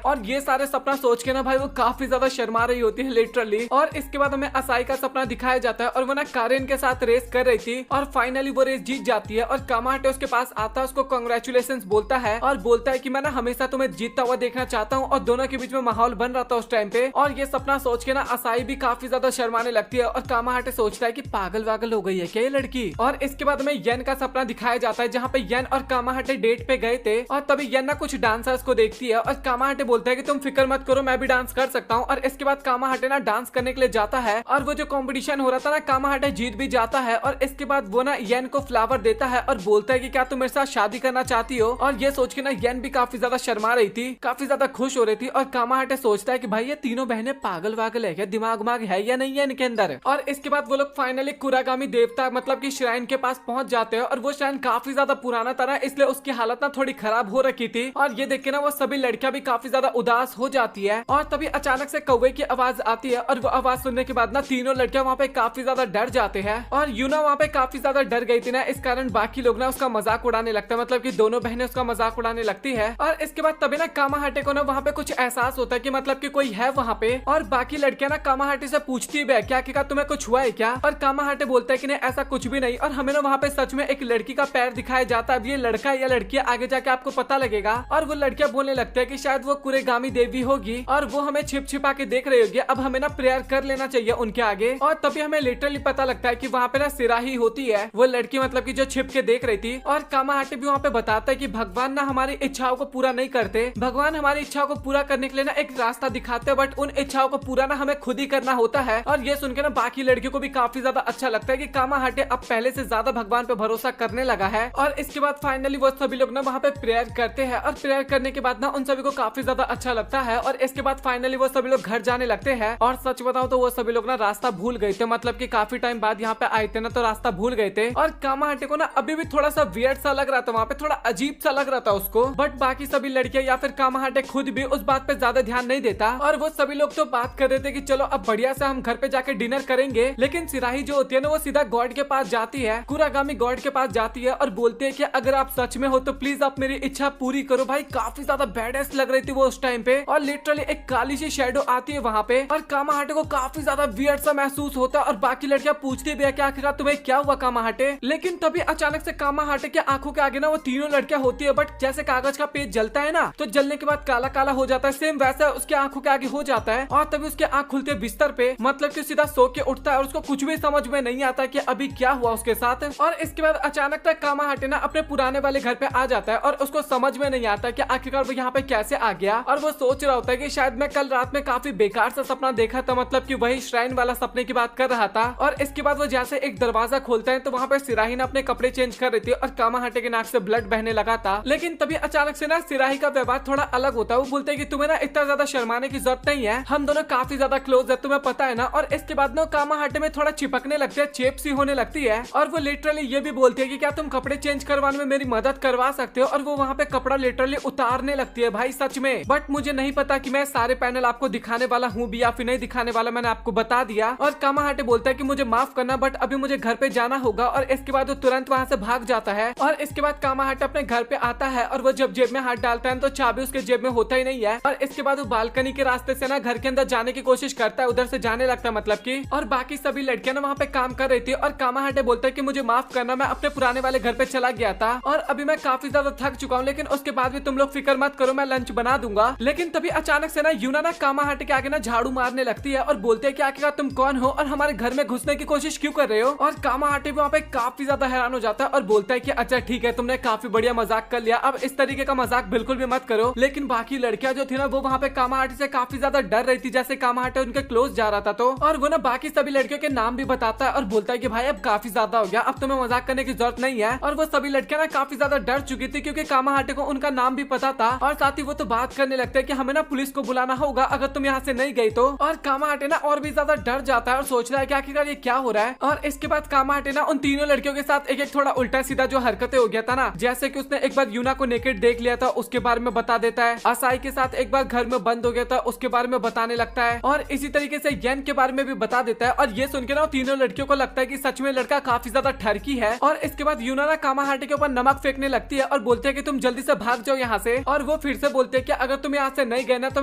और ये सारे सपना सोच के ना भाई वो काफी ज्यादा शर्मा रही होती है लिटरली। और इसके बाद हमें असाई का सपना दिखाया जाता है और वो ना कारेन के साथ रेस कर रही थी और फाइनली वो रेस जीत जाती है। और कामाहाटे उसके पास आता है, उसको कांग्रेचुलेशंस बोलता है और बोलता है कि मैं ना हमेशा तुम्हें जीतता हुआ देखना चाहता हूँ। और दोनों के बीच में माहौल बन रहा था उस टाइम पे। और ये सपना सोच के ना असाई भी काफी ज्यादा शर्माने लगती है और कामाहाटे सोचता है कि पागल वागल हो गई है क्या ये लड़की। और इसके बाद हमें यन का सपना दिखाया जाता है जहाँ पे यन और कामाहाटे डेट पे गए थे। और तभी यन ना कुछ डांसर्स को देखती है और कामाहाटे बोलता है कि तुम फिक्र मत करो, मैं भी डांस कर सकता हूँ। और इसके बाद कामाहाटे ना डांस करने के लिए जाता है और वो वो जो कंपटीशन हो रहा था ना कामाहाटे जीत भी जाता है और इसके बाद वो ना येन को फ्लावर देता है और बोलता है कि क्या तुम मेरे साथ शादी करना चाहती हो। और ये सोच के ना येन भी काफी ज्यादा शर्मा रही थी, काफी ज्यादा खुश हो रही थी। और कामाहाटे सोचता है कि भाई ये तीनों बहनें पागल वागल है क्या, दिमाग माग है या नहीं है इनके अंदर। और इसके बाद वो लोग फाइनली कुरागामी देवता मतलब की श्राइन के पास पहुंच जाते हैं और वो श्राइन काफी ज्यादा पुराना था, इसलिए उसकी हालत ना थोड़ी खराब हो रखी थी। और ये देख के ना वो सभी लड़कियां भी काफी ज्यादा उदास हो जाती है। और तभी अचानक से कौवे की आवाज आती है और वो आवाज सुनने के बाद ना तीनों लड़कियां वहाँ पे काफी ज्यादा डर जाते हैं। और यूना वहाँ पे काफी ज्यादा डर गई थी ना, इस कारण बाकी लोग ना उसका मजाक उड़ाने लगता है, मतलब कि दोनों बहनें उसका मजाक उड़ाने लगती है। और इसके बाद तभी ना कामाहाटे को ना वहाँ पे कुछ एहसास होता है कि मतलब कि कोई है वहाँ पे। और बाकी लड़कियां ना कामाहाटे से पूछती है क्या कि तुम्हें कुछ हुआ है क्या। और कामाहाटे बोलता है कि नहीं ऐसा कुछ भी नहीं। और हमें ना वहाँ पे सच में एक लड़की का पैर दिखाया जाता है। अब ये लड़का या लड़की आगे जाके आपको पता लगेगा। और वो लड़कियां बोलने लगते हैं कि शायद वो कुरेगामी देवी होगी और वो हमें छिप छिपा के देख रही होगी। अब हमें ना प्रेयर कर लेना चाहिए उनके आगे। और तभी हमें लिटरली पता लगता है कि वहाँ पे ना सिराही होती है वो लड़की, मतलब कि जो छिप के देख रही थी। और कामाहाटे भी वहाँ पे बताता है कि भगवान ना हमारी इच्छाओं को पूरा नहीं करते, भगवान हमारी इच्छाओं को पूरा करने के लिए ना एक रास्ता दिखाते हैं, बट उन इच्छाओं को पूरा ना हमें खुद ही करना होता है। और ये सुनकर ना बाकी लड़कियों को भी काफी ज्यादा अच्छा लगता है कि कामाहाटे अब पहले से ज्यादा भगवान पे भरोसा करने लगा है। और इसके बाद फाइनली वो सभी लोग ना वहाँ पे प्रेयर करते हैं और प्रेयर करने के बाद ना उन सभी को काफी ज्यादा अच्छा लगता है। और इसके बाद फाइनली वो सभी लोग घर जाने लगते हैं। और सच बताओ तो वो सभी लोग ना रास्ता भूल गए थे, मतलब कि काफी टाइम बाद यहाँ पे आए थे ना तो रास्ता भूल गए थे। और कामाहाटे को ना अभी भी थोड़ा सा वियर्ड सा लग रहा था, वहाँ पे थोड़ा अजीब सा लग रहा था उसको। बट बाकी सभी लड़कियां या फिर कामाहाटे खुद भी उस बात पे ज्यादा ध्यान नहीं देता। और वो सभी लोग तो बात कर रहे थे कि चलो अब बढ़िया से हम घर पे जाके डिनर करेंगे। लेकिन सिराही जो होती है ना वो सीधा गॉड के पास जाती है, कुरागामी गॉड के पास जाती है और बोलती है कि अगर आप सच में हो तो प्लीज आप मेरी इच्छा पूरी करो। भाई काफी ज्यादा बैडेस्ट लग रही थी वो उस टाइम पे। और लिटरली एक काली सी शेडो आती है वहाँ पे और कामाहाटे को काफी ज्यादा वियर्ड सा महसूस होता है। और बाकी लड़कियां पूछती भी है कि आखिरकार तुम्हें क्या हुआ कामाहाटे। लेकिन तभी अचानक से कामाहाटे के आंखों के आगे ना वो तीनों लड़कियां होती है, बट जैसे कागज का पेज जलता है ना तो जलने के बाद काला काला हो जाता है, सेम वैसा उसके आंखों के आगे हो जाता है। और तभी उसके आंख खुलते बिस्तर पे, मतलब कि सीधा सो के उठता है और उसको कुछ भी समझ में नहीं आता कि अभी क्या हुआ उसके साथ। और इसके बाद अचानक तक कामाहाटे ना अपने पुराने वाले घर पे आ जाता है और उसको समझ में नहीं आता कि आखिरकार वो यहाँ पे कैसे आ गया। और वो सोच रहा होता है कि शायद मैं कल रात में काफी बेकार सा सपना देखा था, मतलब कि वही श्राइन वाला सपने की बात कर रहा था। और इसके बाद वो जैसे एक दरवाजा खोलता है तो वहाँ पे सिराही ने अपने कपड़े चेंज कर रही थी और कामाहाटे के नाक से ब्लड बहने लगा था। लेकिन तभी अचानक से ना सिराही का व्यवहार थोड़ा अलग होता है। वो बोलते हैं कि तुम्हें ना इतना ज्यादा शर्माने की जरूरत नहीं है, हम दोनों काफी ज्यादा क्लोज है, तुम्हें पता है ना। और इसके बाद ना कामाहाटे में थोड़ा चिपकने लगती है, चेप सी होने लगती है। और वो लिटरली ये भी बोलती है कि क्या तुम कपड़े चेंज करवाने में मेरी मदद करवा सकते हो। और वो वहाँ पे कपड़ा लिटरली उतारने लगती है भाई सच में। बट मुझे नहीं पता कि मैं सारे पैनल आपको दिखाने वाला हूँ भी या फिर नहीं दिखाने वाला, मैंने आपको बता दिया। और कामाहाटे बोलता है कि मुझे माफ करना बट अभी मुझे घर पे जाना होगा। और इसके बाद वो तुरंत वहाँ से भाग जाता है। और इसके बाद कामाहाटे अपने घर पे आता है और वो जब जेब में हाथ डालता है तो चाबी उसके जेब में होता ही नहीं है। और इसके बाद वो बालकनी के रास्ते से ना घर के अंदर जाने की कोशिश करता है, उधर से जाने लगता है मतलब की। और बाकी सभी लड़कियां ना वहाँ पे काम कर रही थी और कामाहाटे बोलता है कि मुझे माफ करना, मैं अपने पुराने वाले घर पे चला गया था और अभी मैं काफी ज्यादा थक चुका हूँ, लेकिन उसके बाद भी तुम लोग फिक्र मत करो, मैं लंच बना दूंगा। लेकिन तभी अचानक से ना यूना ना कामाहाटे के आगे ना झाड़ू मारने लगती है और बोलते है कि आखिरकार तुम कौन हो और हमारे घर में घुसने की कोशिश क्यों कर रहे हो। और कामाहाटे वहाँ पे काफी ज्यादा हैरान हो जाता है और बोलता है कि अच्छा ठीक है, तुमने काफी बढ़िया मजाक कर लिया, अब इस तरीके का मजाक बिल्कुल भी मत करो। लेकिन बाकी लड़कियां जो थी ना वो वहाँ पे कामाहाटे से काफी ज्यादा डर रही थी, जैसे कामाहाटे उनके क्लोज जा रहा था तो। और वो ना बाकी सभी लड़कियों के नाम भी बताता है और बोलता है कि भाई अब काफी ज्यादा हो गया, अब तुम्हें मजाक करने की जरूरत नहीं है। और वो सभी लड़कियां ना काफी ज्यादा डर चुकी थी क्योंकि कामाहाटे को उनका नाम भी पता था। और साथ ही वो तो बात करने लगते हैं कि हमें ना पुलिस को बुलाना होगा अगर तुम यहाँ से नहीं गई तो। और कामाहाटे ना और भी ज्यादा डर जाता है और सोच रहा है कि आखिरकार ये क्या हो रहा है। और इसके बाद कामाहाटे ना उन तीनों लड़कियों के साथ एक एक थोड़ा उल्टा सीधा जो हरकतें हो गया था ना, जैसे कि उसने एक बार यूना को नेकेड देख लिया था उसके बारे में बता देता है, असाई के साथ एक बार घर में बंद हो गया था उसके बारे में बताने लगता है, और इसी तरीके से येन के बारे में भी बता देता है। और ये सुन के ना तीनों लड़कियों को लगता है कि सच में लड़का काफी ज्यादा ठरकी है। और इसके बाद यूना ना कामाहाटे के ऊपर नमक फेंकने लगती है और बोलते हैं कि तुम जल्दी से भाग जाओ यहाँ से। और वो फिर से बोलते हैं कि अगर तुम यहाँ से नहीं गए ना तो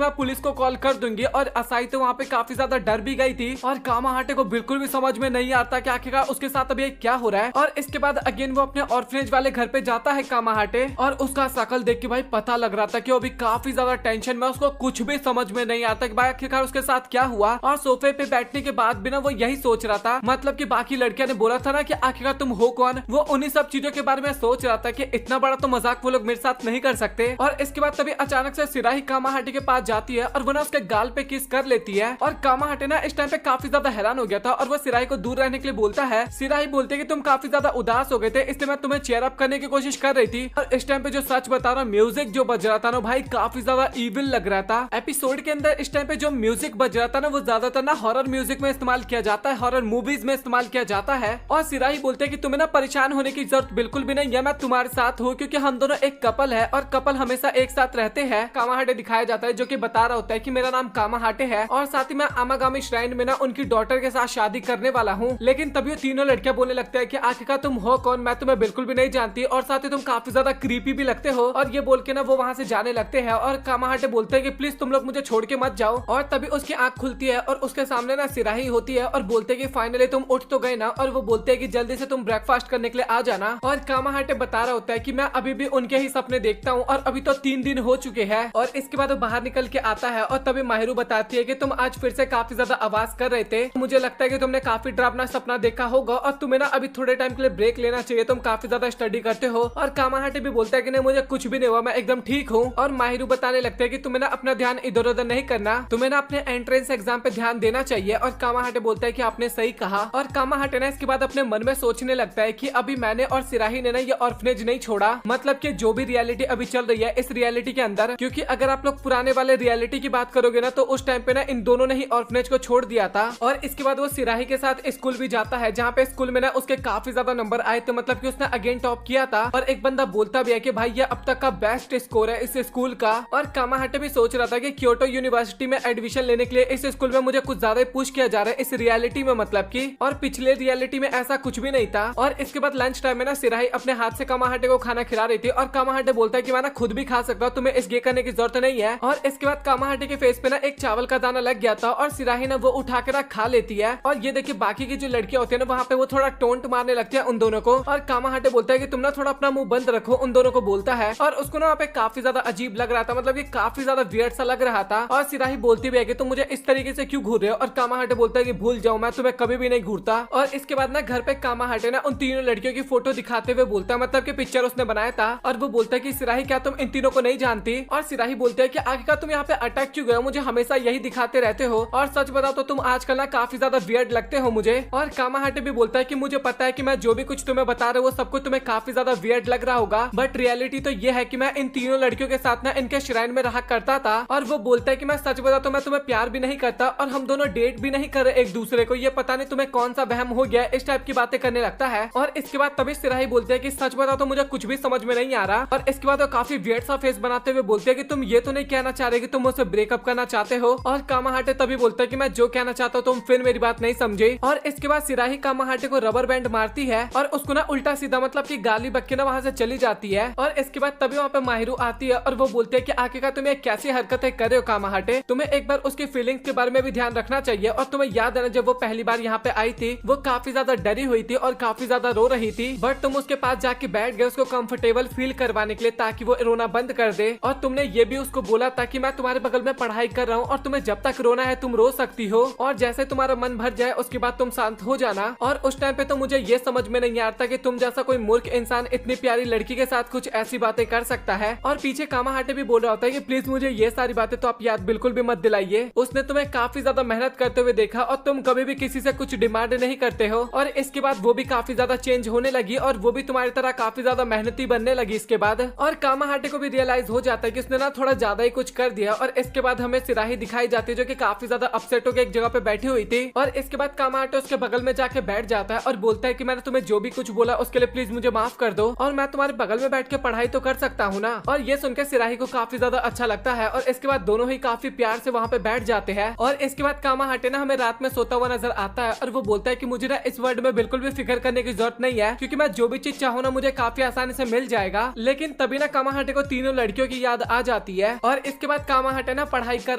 मैं पुलिस को कॉल कर दूंगी। और असाई तो वहाँ पे काफी ज्यादा डर भी गई थी और कामाहाटे को बिल्कुल भी समझ में नहीं आता कि आखिरकार उसके साथ अभी क्या हो रहा है। और इसके बाद अगेन वो अपने ऑर्फनेज वाले घर पे जाता है कामाहाटे, और उसका शकल देख के भाई पता लग रहा था कि वो अभी काफी ज्यादा टेंशन में, उसको कुछ भी समझ में नहीं आता कि भाई आखिरकार उसके साथ क्या हुआ। और सोफे पे बैठने के बाद भी ना वो यही सोच रहा था, मतलब कि बाकी लड़कियां ने बोला था ना कि आखिरकार तुम हो कौन, वो उन्हीं सब चीजों के बारे में सोच रहा था कि इतना बड़ा तो मजाक वो लोग मेरे साथ नहीं कर सकते। और इसके बाद तभी अचानक से सिराही कामाहाटे के पास जाती है और वो ना उसके गाल पे किस कर लेती है। और कामाहाटे ना इस टाइम पे काफी ज्यादा हैरान हो गया था और वो सिराही को दूर रहने के लिए बोलता है। सिराही बोलते कि तुम काफी ज्यादा उदास हो गए थे, इसलिए मैं तुम्हें चेयर अप करने की कोशिश कर रही थी। और इस टाइम पे जो सच बता रहा, म्यूजिक जो बज रहा था ना भाई, काफी ज्यादा इविल लग रहा था। एपिसोड के अंदर इस टाइम पे जो म्यूजिक बज रहा था ना, वो ज्यादातर ना हॉरर म्यूजिक में इस्तेमाल किया जाता है, हॉरर मूवीज में इस्तेमाल किया जाता है। और सिराही बोलते हैं कि तुम्हें ना परेशान होने की जरूरत बिल्कुल भी नहीं है, मैं तुम्हारे साथ हूँ, क्योंकि हम दोनों एक कपल है और कपल हमेशा एक साथ रहते हैं। कामाहाटे दिखाया जाता है जो कि बता रहा होता है कि मेरा नाम कामाहाटे है और साथ ही मैं आमागामी श्राइन में ना उनकी डॉटर के साथ शादी करने वाला हूँ। लेकिन तभी वो तीनों लड़कियां बोलने लगते हैं कि आखिरकार तुम हो कौन, मैं तुम्हें बिल्कुल भी नहीं जानती और साथ ही तुम काफी ज्यादा क्रीपी भी लगते हो। और ये बोल के ना वो वहाँ से जाने लगते हैं और कामाहाटे बोलते हैं कि प्लीज तुम लोग मुझे छोड़ के मत जाओ। और तभी उसकी आंख खुलती है और उसके सामने ना सिराही होती है और बोलते हैं कि फाइनली तुम उठ तो गए ना। और वो बोलते हैं कि जल्दी से तुम ब्रेकफास्ट करने के लिए आ जाना। और कामाहाटे बता रहा होता है कि मैं अभी भी उनके ही सपने देखता हूँ और अभी तो 3 दिन हो चुके हैं। और इसके बाद वो बाहर निकल के आता है और तभी माहिरू बताती है कि तुम आज फिर से काफी ज्यादा आवाज कर रहे थे, मुझे लगता है कि तुमने काफी डरावना सपना देखा होगा और तुम्हें ना अभी थोड़े टाइम के लिए ब्रेक लेना चाहिए, तुम काफी ज्यादा स्टडी करते हो। और कामाहाटे भी बोलता है कि नहीं मुझे कुछ भी नहीं हुआ, मैं एकदम ठीक हूँ। और माहिरू बताने लगता है कि तुम्हें ना अपना ध्यान इधर उधर नहीं करना, तुम्हें ना अपने एंट्रेंस एग्जाम पे ध्यान देना चाहिए। और कामाहाटे बोलता है कि आपने सही कहा। और कामाहाटे ना इसके बाद अपने मन में सोचने लगता है कि अभी मैंने और सिराही ने ना ये ऑर्फनेज नहीं छोड़ा, मतलब कि जो भी रियलिटी अभी चल रही है इस रियलिटी के अंदर, क्योंकि अगर आप लोग पुराने वाले रियलिटी की बात करोगे ना तो उस टाइम पे ना इन दोनों ने ही ऑर्फनेज को छोड़ दिया था। और इसके बाद वो सिराही के साथ स्कूल भी जाता है, जहाँ पे स्कूल में ना उसके काफी ज्यादा नंबर आए थे, मतलब कि उसने अगेन टॉप किया था। और एक बंदा बोलता भी है कि भाई ये अब तक का बेस्ट स्कोर है इस स्कूल का। और कामाहाटे भी सोच रहा था कि क्योटो यूनिवर्सिटी में एडमिशन लेने के लिए इस स्कूल में मुझे कुछ ज्यादा पुश किया जा रहा है इस रियलिटी में, मतलब की। और पिछले रियलिटी में ऐसा कुछ भी नहीं था। और इसके बाद लंच टाइम में ना सिराही अपने हाथ से कामाहाटे को खाना खिला रही थी और कामाहाटे बोलता है कि मैं ना खुद भी खा सकता हूँ, तुम्हें इस ये करने की जरूरत नहीं है। और इसके बाद कामाहाटे के फेस पे ना एक चावल का दाना लग गया था और सिराही ना वो उठा के ना खा लेती है। और ये देखिए बाकी की जो लड़कियां होती है ना वहाँ पे वो थोड़ा टोंट मारने लगती है उन दोनों को। और कामाहाटे बोलता है कि तुम ना थोड़ा अपना मुंह बंद रखो, उन दोनों को बोलता है। और उसको ना वहाँ पे काफी ज्यादा अजीब लग रहा था, मतलब कि काफी ज्यादा वियर्ड सा लग रहा था। और सिराही बोलती भी है कि तुम मुझे इस तरीके से क्यों घूर रहे हो। और कामाहाटे बोलता है कि भूल जाओ, मैं तुम्हें कभी भी नहीं घूरता। और इसके बाद ना घर पे कामाहाटे ना उन तीनों लड़कियों की फोटो दिखाते हुए बोलता है, मतलब कि पिक्चर उसने बनाया था। और वो बोलता है कि सिराही क्या तुम इन तीनों को नहीं जानती। और सिराही बोलते है कि आखिरकार तुम यहाँ पे अटक क्यों गए हो, मुझे हमेशा यही दिखाते रहते हो और सच बताओ तो तुम आजकल ना काफी ज्यादा वियर्ड लगते हो मुझे। और कामाहाटे भी बोलता है कि मुझे पता है कि मैं जो भी कुछ तुम्हें बता रहा हूँ वो सब कुछ तुम्हें काफी ज्यादा वियर्ड लग रहा होगा, बट रियलिटी तो ये है कि मैं इन तीनों लड़कियों के साथ ना इनके श्राइन में रहा करता था। और वो बोलता है कि मैं सच बताऊं तो मैं तुम्हें प्यार भी नहीं करता और हम दोनों डेट भी नहीं कर रहे एक दूसरे को, ये पता नहीं तुम्हें कौन सा वहम हो गया, इस टाइप की बातें करने लगता है। और इसके बाद तभी सिराही बोलते हैं कि सच बताओ तो मुझे कुछ भी समझ में नहीं आ रहा। और इसके बाद वो काफी वियर्ड सा फेस बनाते हुए बोलते हैं कि तुम ये तो नहीं कहना चाह रहे कि तुम मुझसे ब्रेकअप करना चाहते हो। और कामाहाटे तभी बोलता है कि मैं जो कहना चाहता हूँ तुम फिर मेरी बात नहीं समझे। और इसके बाद सिराही कामाहाटे को रबर बैंड मारती है और उसको ना उल्टा सीधा मतलब कि गाली बक के ना वहाँ से चली जाती है। और इसके बाद तभी वहाँ पे माहिरू आती है और वो बोलते है कि आखिरकार तुम कैसी हरकतें कर रहे हो कामाहाटे, तुम्हें एक बार उसकी फीलिंग्स के बारे में भी ध्यान रखना चाहिए। और तुम्हें याद है ना जब वो पहली बार यहाँ पे आई थी वो काफी ज्यादा डरी हुई थी और काफी ज्यादा रो रही थी, बट तुम उसके पास जाके बैठ गए उसको कंफर्टेबल फील करवाने के लिए ताकि वो रोना बंद कर दे। और तुमने ये भी उसको बोला था कि मैं तुम्हारे बगल में पढ़ाई कर रहा हूँ और तुम्हें जब तक रोना है तुम रो सकती हो और जैसे तुम्हारा मन भर जाए उसके बाद तुम शांत हो जाना। और उस टाइम पे तो मुझे ये समझ में नहीं आता कि तुम जैसा कोई मूर्ख इंसान इतनी प्यारी लड़की के साथ कुछ ऐसी बातें कर सकता है। और पीछे कामाहाटे भी बोल रहा होता है कि प्लीज मुझे ये सारी बातें तो आप याद बिल्कुल भी मत दिलाइए, उसने तुम्हें काफी ज्यादा मेहनत करते हुए देखा और तुम कभी भी किसी से कुछ डिमांड नहीं करते हो। और इसके बाद वो भी काफी ज्यादा चेंज होने लगी और वो भी तुम्हारी तरह काफी ज्यादा मेहनती बनने लगी इसके बाद। और कामाहाटे को भी रियलाइज हो जाता है कि उसने ना थोड़ा ज्यादा ही कुछ कर दिया। और इसके बाद हमें सिराही दिखाई जाती है जो कि काफी ज्यादा अपसेट होकर एक जगह पे बैठी हुई थी। और इसके बाद कामाहाटे उसके बगल में जाके बैठ जाता है और बोलता है कि मैंने तुम्हें जो भी कुछ बोला उसके लिए प्लीज मुझे माफ कर दो और मैं तुम्हारे बगल में बैठ के पढ़ाई तो कर सकता हूँ ना। और ये सुनकर सिराही को काफी ज्यादा अच्छा लगता है और इसके बाद दोनों ही काफी प्यार से वहाँ पे बैठ जाते हैं। और इसके बाद कामाहाटे ना हमें रात में सोता हुआ नजर आता है और वो बोलता है कि मुझे ना इस वर्ल्ड में बिल्कुल भी फिक्र करने की जरूरत नहीं है क्योंकि मैं जो भी चीज चाहूँ ना मुझे काफी आसानी से मिल जाएगा। लेकिन तभी ना कामाहाटे को तीनों लड़कियों की याद आ जाती है। और इसके बाद कामाहाटे ना पढ़ाई कर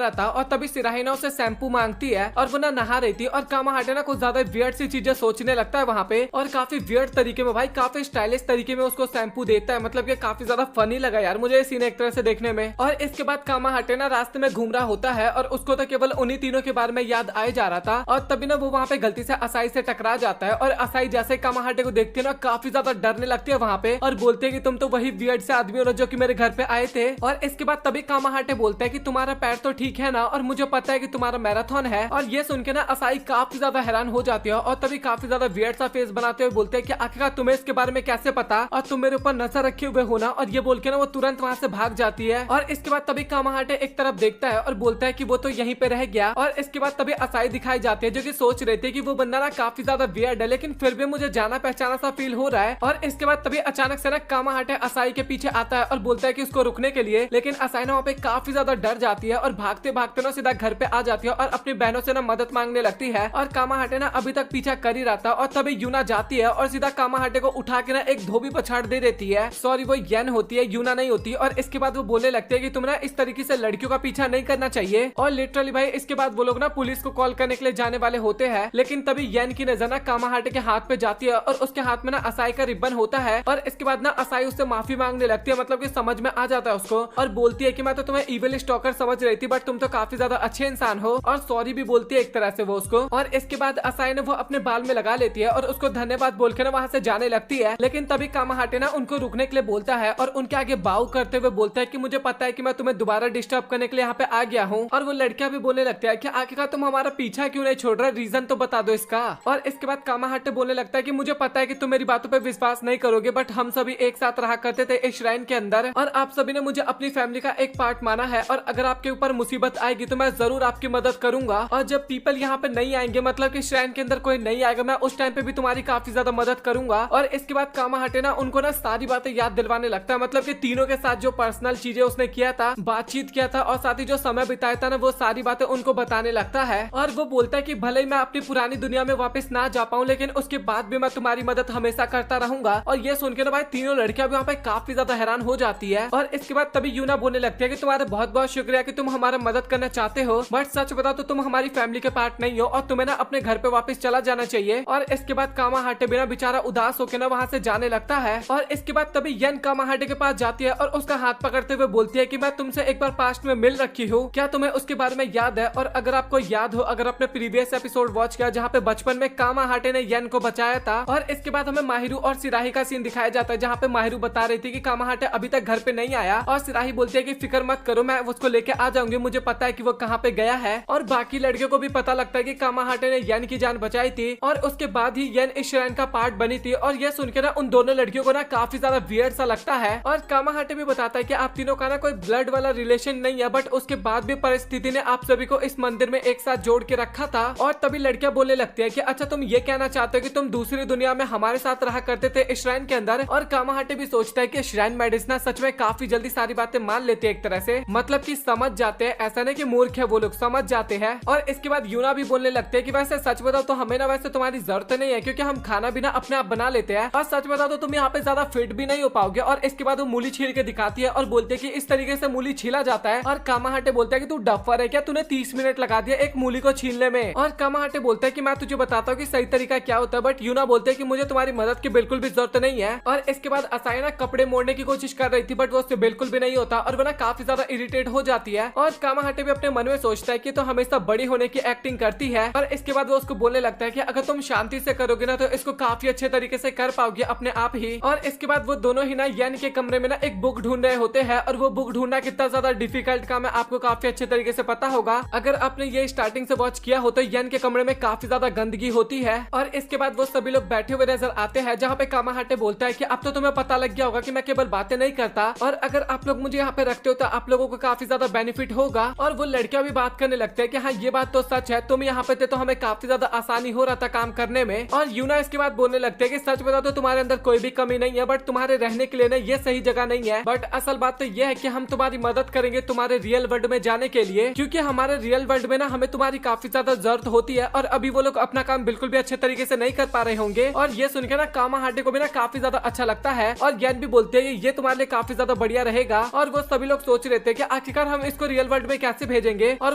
रहा था और तभी सिराही ना उसे शैम्पू मांगती है और वो ना नहा रही थी। और कामाहाटे ना कुछ ज्यादा वियर्ड सी चीजें सोचने लगता है वहाँ पे और काफी वियर्ड तरीके में भाई काफी स्टाइलिश तरीके में उसको शैम्पू देता है, मतलब ये काफी ज्यादा फनी लगा यार मुझे सीन एक तरह से देखने में। और इसके बाद कामाहाटे ना रास्ते में घूम रहा होता है और उसको तो केवल उन्हीं तीनों के बारे में याद आए जा रहा था। और तभी ना वो वहाँ पे गलती से असाई से टकरा जाता है और असाई जैसे कामाहाटे को देखती है ना काफी ज्यादा डरने लगती है वहाँ पे और बोलते है कि तुम तो वही वियर्ड से आदमी हो जो कि मेरे घर पे आए थे। और इसके बाद तभी कामाहाटे बोलता है कि तुम्हारा पैर तो ठीक है ना और मुझे पता है कि तुम्हारा मैराथन है। और ये सुन के ना असाई काफी ज्यादा हैरान हो जाती है और तभी काफी ज्यादा वियर्ड सा फेस बनाते हुए बोलते हैं कि आखिरकार तुम्हें इसके बारे में कैसे पता और तुम मेरे ऊपर नजर रखे हुए हो ना। और ये बोल के ना वो तुरंत वहाँ से भाग जाती है और इसके बाद तभी कामाहाटे एक तरफ देखता है और बोलता है कि वो तो यहीं पे रह गया। और इसके बाद तभी असाई दिखाई जाती है जो कि सोच रहे थे कि वो बंदा ना काफी ज्यादा वियर्ड है लेकिन फिर भी मुझे जाना पहचाना सा फील हो रहा है। और इसके बाद तभी अचानक से ना कामाहाटे असाई के पीछे आता है और बोलता है कि उसको रुकने के लिए, लेकिन असाई ना वहाँ पे काफी ज्यादा डर जाती है और भागते भागते ना सीधा घर पे आ जाती है और अपनी बहनों से ना मदद मांगने लगती है। और कामाहाटे ना अभी तक पीछा कर ही रहा था और तभी यूना जाती है और सीधा कामाहाटे को उठा के ना एक धोबी पछाड़ दे देती है। सॉरी वो येन होती है, यूना नहीं होती। और इसके बाद वो बोलने लगते हैं कि तुम ना इस तरीके से लड़कियों का पीछा नहीं करना चाहिए। और लिटरली भाई इसके बाद वो लोग ना पुलिस को कॉल करने के लिए जाने वाले होते हैं, लेकिन तभी येन की नजर ना कामाहाटे के हाथ पे जाती है और उसके हाथ में ना असाई का रिबन होता है। और इसके बाद ना असाई उससे माफी मांगने लगती है, मतलब कि समझ में आ जाता है उसको और बोलती है कि मैं तो तुम्हें इविल स्टॉकर समझ रही थी बट तुम तो काफी ज्यादा अच्छे इंसान हो। और सॉरी भी बोलती है एक तरह से वो उसको। और इसके बाद असाई ने वो अपने बाल में लगा लेती है और उसको धन्यवाद बोल के ना वहाँ से जाने लगती है। लेकिन तभी कामाहाटे ना उनको रुकने के लिए बोलता है और उनके आगे बाउ करते हुए बोलता है कि मुझे पता है कि मैं तुम्हें दोबारा डिस्टर्ब करने के लिए यहाँ पे आ गया हूँ। और वो लड़कियां भी बोलने लगती है कि आखिरकार तुम हमारा पीछा क्यों नहीं छोड़ रहे, रीजन तो बता दो इसका। और इसके बाद कामाहाटे बोलने लगता है कि मुझे पता है कि तुम मेरी बातों पे विश्वास नहीं करोगे बट हम सभी एक साथ रहा करते थे इस श्राइन के अंदर और आप सभी ने मुझे अपनी फैमिली का एक पार्ट माना है और अगर आपके ऊपर मुसीबत आएगी तो मैं जरूर आपकी मदद करूंगा। और जब पीपल यहाँ पे नहीं आएंगे, मतलब कि श्राइन के अंदर कोई नहीं आएगा, मैं उस टाइम पे भी तुम्हारी काफी ज्यादा मदद करूंगा। और इसके बाद कामाहाटे ना उनको ना सारी बातें याद दिलवाने लगता है, मतलब कि तीनों के साथ जो पर्सनल चीजें उसने किया था, बातचीत किया था और साथ ही जो समय बिताया था ना, वो सारी बातें उनको बताने लगता है। और वो बोलता है कि भले ही मैं अपनी पुरानी दुनिया में वापस ना जा पाऊं लेकिन उसके बाद भी मैं तुम्हारी मदद हमेशा करता रहूंगा। और ये सुन के ना भाई तीनों लड़कियां भी वहाँ पे काफी ज्यादा हैरान हो जाती है। और इसके बाद तभी यूना बोलने लगती है कि तुम्हारा बहुत बहुत शुक्रिया कि तुम हमारा मदद करना चाहते हो बट सच बताओ तो तुम हमारी फैमिली के पार्ट नहीं हो और तुम्हें ना अपने घर पे वापस चला जाना चाहिए। और इसके बाद कामाहाटे बिना बेचारा उदास होकर ना वहाँ से जाने लगता है। और इसके बाद तभी येन कामाहाटे के पास जाती है और उसका हाथ पकड़ते हुए बोलती है कि मैं तुमसे एक बार पास्ट में मिल रखी हूँ, क्या तुम्हें उसके बारे में याद है? और अगर आपको याद हो, अगर आपने प्रीवियस एपिसोड वॉच किया जहाँ पे बचपन में कामाहाटे ने येन को बचाया था। और इसके बाद हमें माहिरू और सिराही का सीन दिखाया जाता है जहाँ पे माहिरू बता रही थी कि कामाहाटे अभी तक घर पे नहीं आया और सिराही बोलती है कि फिक्र मत करो, मैं उसको लेके आ जाऊंगी, मुझे पता है कि वो कहाँ पे गया है। और बाकी लड़कियों को भी पता लगता है कि कामाहाटे ने येन की जान बचाई थी और उसके बाद ही येन इस श्राइन का पार्ट बनी थी। और ये सुन के ना उन दोनों लड़कियों को ना काफी ज्यादा वियर्ड सा लगता है। और कामाहाटे भी बताता है कि आप तीनों का ना कोई ब्लड वाला रिलेशन नहीं है बट उसके बाद भी परिस्थिति ने आप सभी को इस मंदिर में एक साथ जोड़ के रखा था। और तभी लड़कियां बोलने लगती है कि अच्छा तुम ये कहना चाहते हो कि तुम दूसरी दुनिया में हमारे साथ रहा करते थे इस श्राइन के अंदर। और कामाहाटे भी सोचता है कि श्राइन मेडिसिन सच में काफी जल्दी सारी बातें मान लेते हैं एक तरह से, मतलब कि समझ जाते हैं, ऐसा नहीं कि मूर्ख है वो लोग, समझ जाते हैं। और इसके बाद यूना भी बोलने लगते हैं कि वैसे सच बताओ तो हमें ना वैसे तुम्हारी जरूरत नहीं है क्योंकि हम खाना भी ना अपने आप बना लेते हैं और सच बताओ तो तुम यहाँ पे ज्यादा फिट भी नहीं हो पाओगे। और इसके बाद वो मूली छील के दिखाती है और बोलते है कि इस तरीके से मूली छीला जाता है। और कामाहाटे बोलता है कि तू डफर है क्या, तूने 30 मिनट लगा दिया एक मूली को छीलने में। और कामाहाटे बोलता है कि मैं तुझे बताता हूँ कि सही तरीका क्या होता है बट यूना बोलते है कि मुझे तुम्हारी मदद की बिल्कुल भी जरूरत नहीं है। और इसके बाद असाई ना कपड़े मोड़ने की कोशिश कर रही थी बट वो उससे बिल्कुल भी नहीं होता और वो ना काफी ज्यादा इरिटेट हो जाती है। और कामाहाटे भी अपने मन में सोचता है कि तो हमेशा बड़ी होने की एक्टिंग करती है। और इसके बाद वो उसको बोलने लगता है कि अगर तुम शांति से करोगे ना तो इसको काफी अच्छे तरीके से कर पाओगे अपने आप ही। और इसके बाद वो दोनों ही ना येन के कमरे में ना एक बुक ढूंढ रहे होते हैं और वो बुक ढूंढना कितना ज्यादा डिफिकल्ट काम है आपको काफी अच्छे तरीके से पता होगा। अगर आपने ये स्टार्टिंग से वॉच किया हो तो येन के कमरे में काफी ज्यादा गंदगी होती है। और इसके बाद वो सभी लोग बैठे हुए नजर आते हैं जहाँ पे कामाहाटे बोलता है कि अब तो तुम्हें पता लग गया होगा कि मैं केवल बातें नहीं करता और अगर आप लोग मुझे यहाँ पे रखते हो तो आप लोगों को काफी ज्यादा बेनिफिट होगा। और वो लड़कियां भी बात करने लगते हैं कि हाँ ये बात तो सच है, तुम यहाँ पे थे तो हमें काफी ज्यादा आसानी हो रहा था काम करने में। और यूना इसके बाद बोलने लगते हैं कि सच बता तो तुम्हारे अंदर कोई भी कमी नहीं है बट तुम्हारे रहने के लिए ना ये सही जगह नहीं है। बट असल बात तो ये है कि हम तुम्हारी मदद करेंगे तुम्हारे रियल वर्ल्ड में जाने के लिए क्योंकि हमारे रियल वर्ल्ड में ना हमें तुम्हारी काफी ज्यादा जरूरत होती है और अभी वो लोग अपना काम बिल्कुल भी अच्छे तरीके से नहीं कर पा रहे होंगे। और ये सुनकर ना कामाहाटे को भी ना काफी ज्यादा अच्छा लगता है और ज्ञान भी बोलते हैं ये तुम्हारे लिए काफी ज्यादा बढ़िया रहेगा। और वो सभी लोग सोच रहे थे कि आखिरकार हम इसको रियल वर्ल्ड में कैसे भेजेंगे और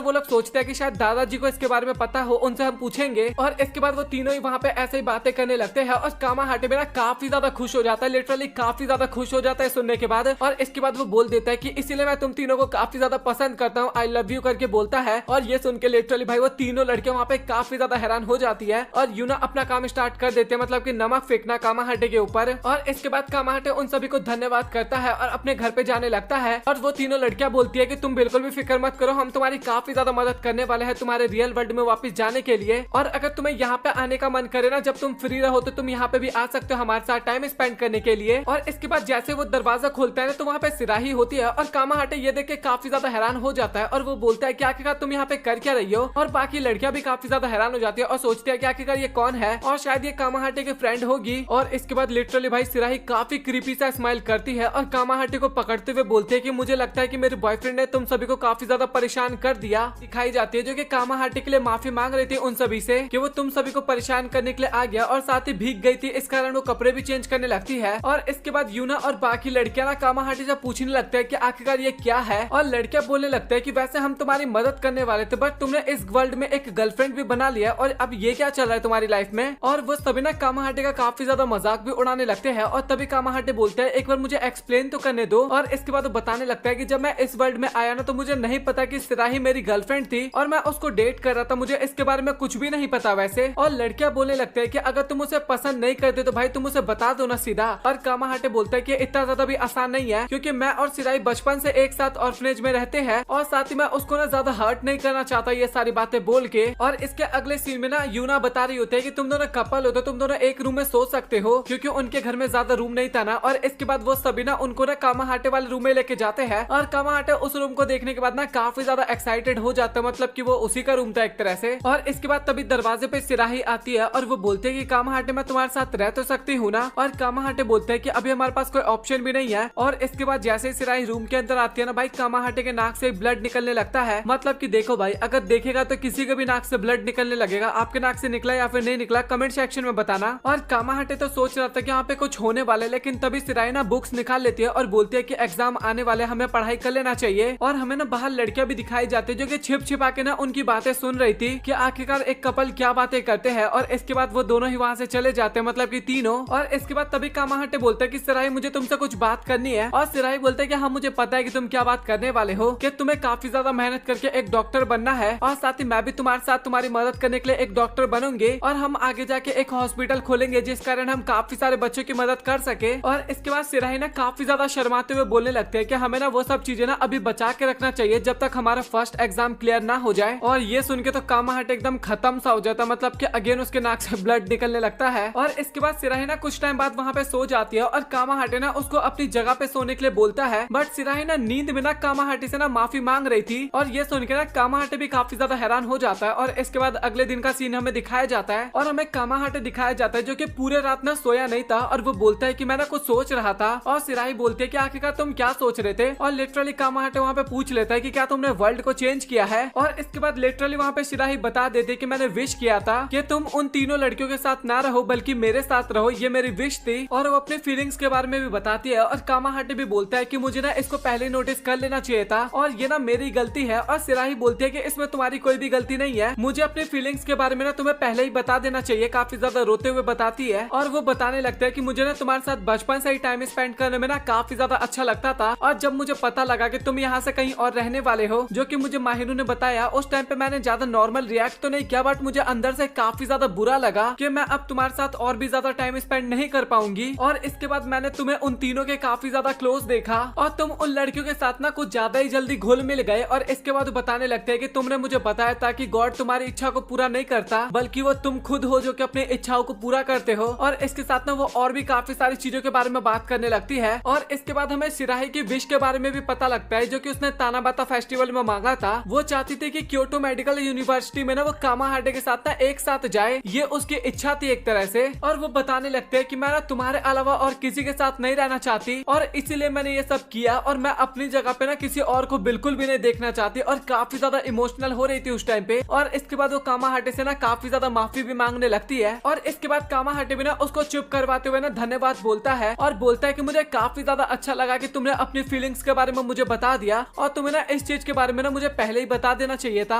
वो लोग सोचते हैं कि शायद दादाजी को इसके बारे में पता हो, उनसे हम पूछेंगे। और इसके बाद वो तीनों ही वहाँ पे ऐसे ही बातें करने लगते हैं और कामाहाटे में ना काफी ज्यादा खुश हो जाता है, लिटरली काफी ज्यादा खुश हो जाता है सुनने के बाद। और इसके बाद वो बोल देता है कि इसीलिए मैं तुम तीनों को काफी ज्यादा पसंद करता हूँ, आई लव यू करके बोलता है। और ये सुन के लिटरली भाई वो तीनों लड़के वहाँ पे काफी ज्यादा हैरान हो जाती है और यूना अपना काम स्टार्ट कर देते हैं, मतलब कि नमक फेंकना कामाहाटे के ऊपर। और इसके बाद कामाहाटे उन सभी को धन्यवाद करता है और अपने घर पे जाने लगता है। और वो तीनों लड़कियां बोलती है कि तुम बिल्कुल भी फिक्र मत करो, हम तुम्हारी काफी ज्यादा मदद करने वाले हैं तुम्हारे रियल वर्ल्ड में वापस जाने के लिए। और अगर तुम्हें यहाँ पे आने का मन करे ना, जब तुम फ्री रहो तो तुम यहाँ पे भी आ सकते हो हमारे साथ टाइम स्पेंड करने के लिए। और इसके बाद जैसे वो दरवाजा खोलता है ना, तो वहाँ पे सिराही होती है और कामाहाटे ये देख के काफी ज्यादा हैरान हो जाता है और वो बोलता है कि आखिरकार तुम यहाँ पे कर क्या रही हो। और बाकी लड़कियां भी काफी ज्यादा हैरान हो जाती है और सोचती है कि आखिरकार ये कौन है, और शायद ये कामाहाटे की फ्रेंड होगी। और इसके बाद लिटरली भाई सिराही काफी क्रीपी सा स्माइल करती है और कामाहाटे को पकड़ते हुए बोलते है कि मुझे लगता है कि मेरे बॉयफ्रेंड ने तुम सभी को काफी ज्यादा परेशान कर दिया। दिखाई जाती है जो कि कामाहाटे के लिए माफी मांग रही थी उन सभी से कि वो तुम सभी को परेशान करने के लिए आ गया और साथ ही भीग गई थी, इस कारण वो कपड़े भी चेंज करने लगती है। और इसके बाद यूना और बाकी लड़कियां ना कामाहाटे से पूछने लगते हैं कि आखिरकार ये क्या है। और लड़कियां बोलने लगते हैं कि वैसे हम तुम्हारी मदद करने वाले थे, बट तुमने इस वर्ल्ड में एक गर्लफ्रेंड भी बना लिया और अब ये क्या चल रहा है तुम्हारी लाइफ में। और वो सभी ना कामाहाटे का काफी ज्यादा मजाक भी उड़ाने लगते हैं। और तभी कामाहाटे बोलते हैं एक बार मुझे एक्सप्लेन तो करने दो। और इसके बाद वो बताने लगता है कि जब मैं इस वर्ल्ड में आया ना, तो मुझे नहीं पता कि सिराही मेरी गर्लफ्रेंड थी और मैं उसको डेट कर रहा था, मुझे इसके बारे में कुछ भी नहीं पता वैसे। और लड़कियां बोलने लगते हैं कि अगर तुम उसे पसंद नहीं करते तो भाई तुम उसे बता दो ना सीधा। और कामाहाटे बोलता है कि इतना ज्यादा भी आसान नहीं है, क्योंकि मैं और सिराही बचपन से एक साथ ऑर्फनेज में रहते हैं और साथ ही मैं उसको ना ज्यादा हर्ट नहीं करना चाहता ये सारी बातें बोल के। और इसके अगले सीन में ना यूना बता रही होती है कि तुम दोनों कपल हो तो तुम दोनों एक रूम में सो सकते हो, क्योंकि उनके घर में ज्यादा रूम नहीं था ना। और इसके बाद वो सभी ना उनको ना कामाहाटे वाले रूम में लेके जाते हैं और कामाहाटे उस रूम को देखने के बाद ना काफी ज्यादा एक्साइटेड हो जाता है, मतलब कि वो उसी का रूम था एक तरह से। और इसके बाद तभी दरवाजे पे सिराही आती है और वो बोलते हैं कि कामाहाटे मैं तुम्हारे साथ रह तो सकती हूँ ना। और कामाहाटे बोलते हैं कि अभी हमारे पास कोई ऑप्शन भी नहीं है। और इसके बाद जैसे ही सिराही रूम के अंदर आती है ना भाई, कामाहाटे के नाक से ब्लड निकलने लगता है। मतलब कि देखो भाई, अगर देखेगा तो किसी के भी नाक से ब्लड निकलने लगेगा। आपके नाक से निकला या फिर नहीं निकला कमेंट सेक्शन में बताना। और कामाहाटे तो सोच रहा था कि यहाँ पे कुछ होने वाले, लेकिन तभी सिराही ना बुक्स निकाल लेती है और बोलती है कि एग्जाम आने वाले, हमें पढ़ाई कर लेना चाहिए। और हमें ना बाहर लड़कियां भी दिखाई जाती है जो कि छिप छिपा के ना उनकी बातें सुन रही थी कि आखिरकार एक कपल क्या बातें करते हैं। और इसके बाद वो दोनों ही वहाँ से चले जाते हैं, मतलब कि तीनों। और इसके बाद तभी कामाहाटे बोलता है कि सिराही मुझे तुमसे कुछ बात करनी है। और सिराही बोलता है कि हाँ मुझे पता है कि तुम क्या बात करने वाले हो, कि तुम्हें काफी ज्यादा मेहनत करके एक डॉक्टर बनना है और साथ ही मैं भी तुम्हारे साथ तुम्हारी मदद करने के लिए एक डॉक्टर बनूंगी और हम आगे जाके एक हॉस्पिटल खोलेंगे जिस कारण हम काफी सारे बच्चों की मदद कर सके। और इसके बाद सिराही ना काफी ज्यादा शर्माते हुए बोलने लगते हैं कि हमें ना वो सब चीजें ना अभी बचा के रखना चाहिए जब तक हमारा फर्स्ट एग्जाम क्लियर ना हो जाए। और ये सुन के तो कामाहाटे एकदम खत्म सा हो जाता है, मतलब कि अगेन उसके नाक से ब्लड निकलने लगता है। और इसके बाद सिराही ना कुछ टाइम बाद वहाँ पे सो जाती है और कामाहाटे ना उसको अपनी जगह पे सोने के लिए बोलता है। बट सिराही ना नींद में ना कामाहाटे से ना माफी मांग रही थी और ये सुन के ना कामाहाटे भी काफी ज्यादा हैरान हो जाता है। और इसके बाद अगले दिन का सीन हमें दिखाया जाता है और हमें कामाहाटे दिखाया जाता है जो कि पूरे रात ना सोया नहीं था। और वो बोलता है कि मैं ना कुछ सोच रहा था। और सिराही बोलती है कि आखिरकार तुम क्या सोच रहे थे। और लिटरली कामाहाटे वहाँ पे पूछ लेता है कि क्या तुमने वर्ल्ड को चेंज किया है। और इसके बाद लिटरली वहाँ पे सिराही बता देती है कि मैंने विश किया था कि तुम उन तीनों लड़कियों के साथ ना रहो बल्कि मेरे साथ रहो, ये मेरी विश थी। और वो अपने फीलिंग्स के बारे में भी बताती है। और कामाहाटे भी बोलता है कि मुझे ना इसको पहले नोटिस कर लेना चाहिए था और ये ना मेरी गलती है। और सिराही बोलती है कि इसमें तुम्हारी कोई भी गलती नहीं है, मुझे अपने फीलिंग्स के बारे में ना तुम्हें पहले ही बता देना चाहिए। काफी ज्यादा रोते हुए बताती है और वो बताने लगता है कि मुझे ना तुम्हारे साथ बचपन से ही टाइम स्पेंड करने में ना काफी ज्यादा अच्छा लगता था। और जब मुझे पता लगा कि तुम यहाँ से कहीं और रहने वाले हो, जो कि मुझे माहिरू ने बताया, उस टाइम पे मैंने ज्यादा नॉर्मल रिएक्ट तो नहीं किया, बट मुझे अंदर से काफी ज्यादा बुरा लगा कि मैं अब तुम्हारे साथ और भी ज्यादा टाइम स्पेंड नहीं कर पाऊंगी। और इसके बाद मैंने तुम्हें उन तीनों के काफी ज्यादा क्लोज देखा और तुम उन लड़कियों के साथ ना कुछ ज्यादा ही जल्दी घुल मिल गए। और इसके बाद बताने लगते हैं कि तुमने मुझे बताया था कि गॉड तुम्हारी इच्छा को पूरा नहीं करता बल्कि वो तुम खुद हो जो कि अपनी इच्छाओं को पूरा करते हो। और इसके साथ ना वो और भी काफी सारी चीजों के बारे में बात करने लगती है। और इसके बाद हमें सिराही की विश के बारे में भी पता लगता है जो कि उसने तानाबाता फेस्टिवल में मांगा था। वो चाहती थी कि क्योटो मेडिकल यूनिवर्सिटी में ना वो कामाहाटे के साथ ना एक साथ जाए, ये उसकी इच्छा थी एक तरह से। और वो बताने लगते हैं कि मैं ना तुम्हारे अलावा और किसी के साथ नहीं रहना चाहती और इसीलिए मैंने ये सब किया और मैं अपनी जगह पे ना किसी और को बिल्कुल भी नहीं देखना चाहती। और काफी ज्यादा इमोशनल हो रही थी उस टाइम पे। और इसके बाद वो कामाहाटे से ना काफी ज्यादा माफी भी मांगने लगती है। और इसके बाद कामाहाटे भी ना उसको चुप करवाते हुए ना धन्यवाद बोलता है और बोलता है कि मुझे काफी ज्यादा अच्छा लगा कि तुमने अपनी फीलिंग्स के बारे में मुझे बता दिया और तुम्हें ना इस चीज के बारे में ना मुझे पहले ही बता देना चाहिए था।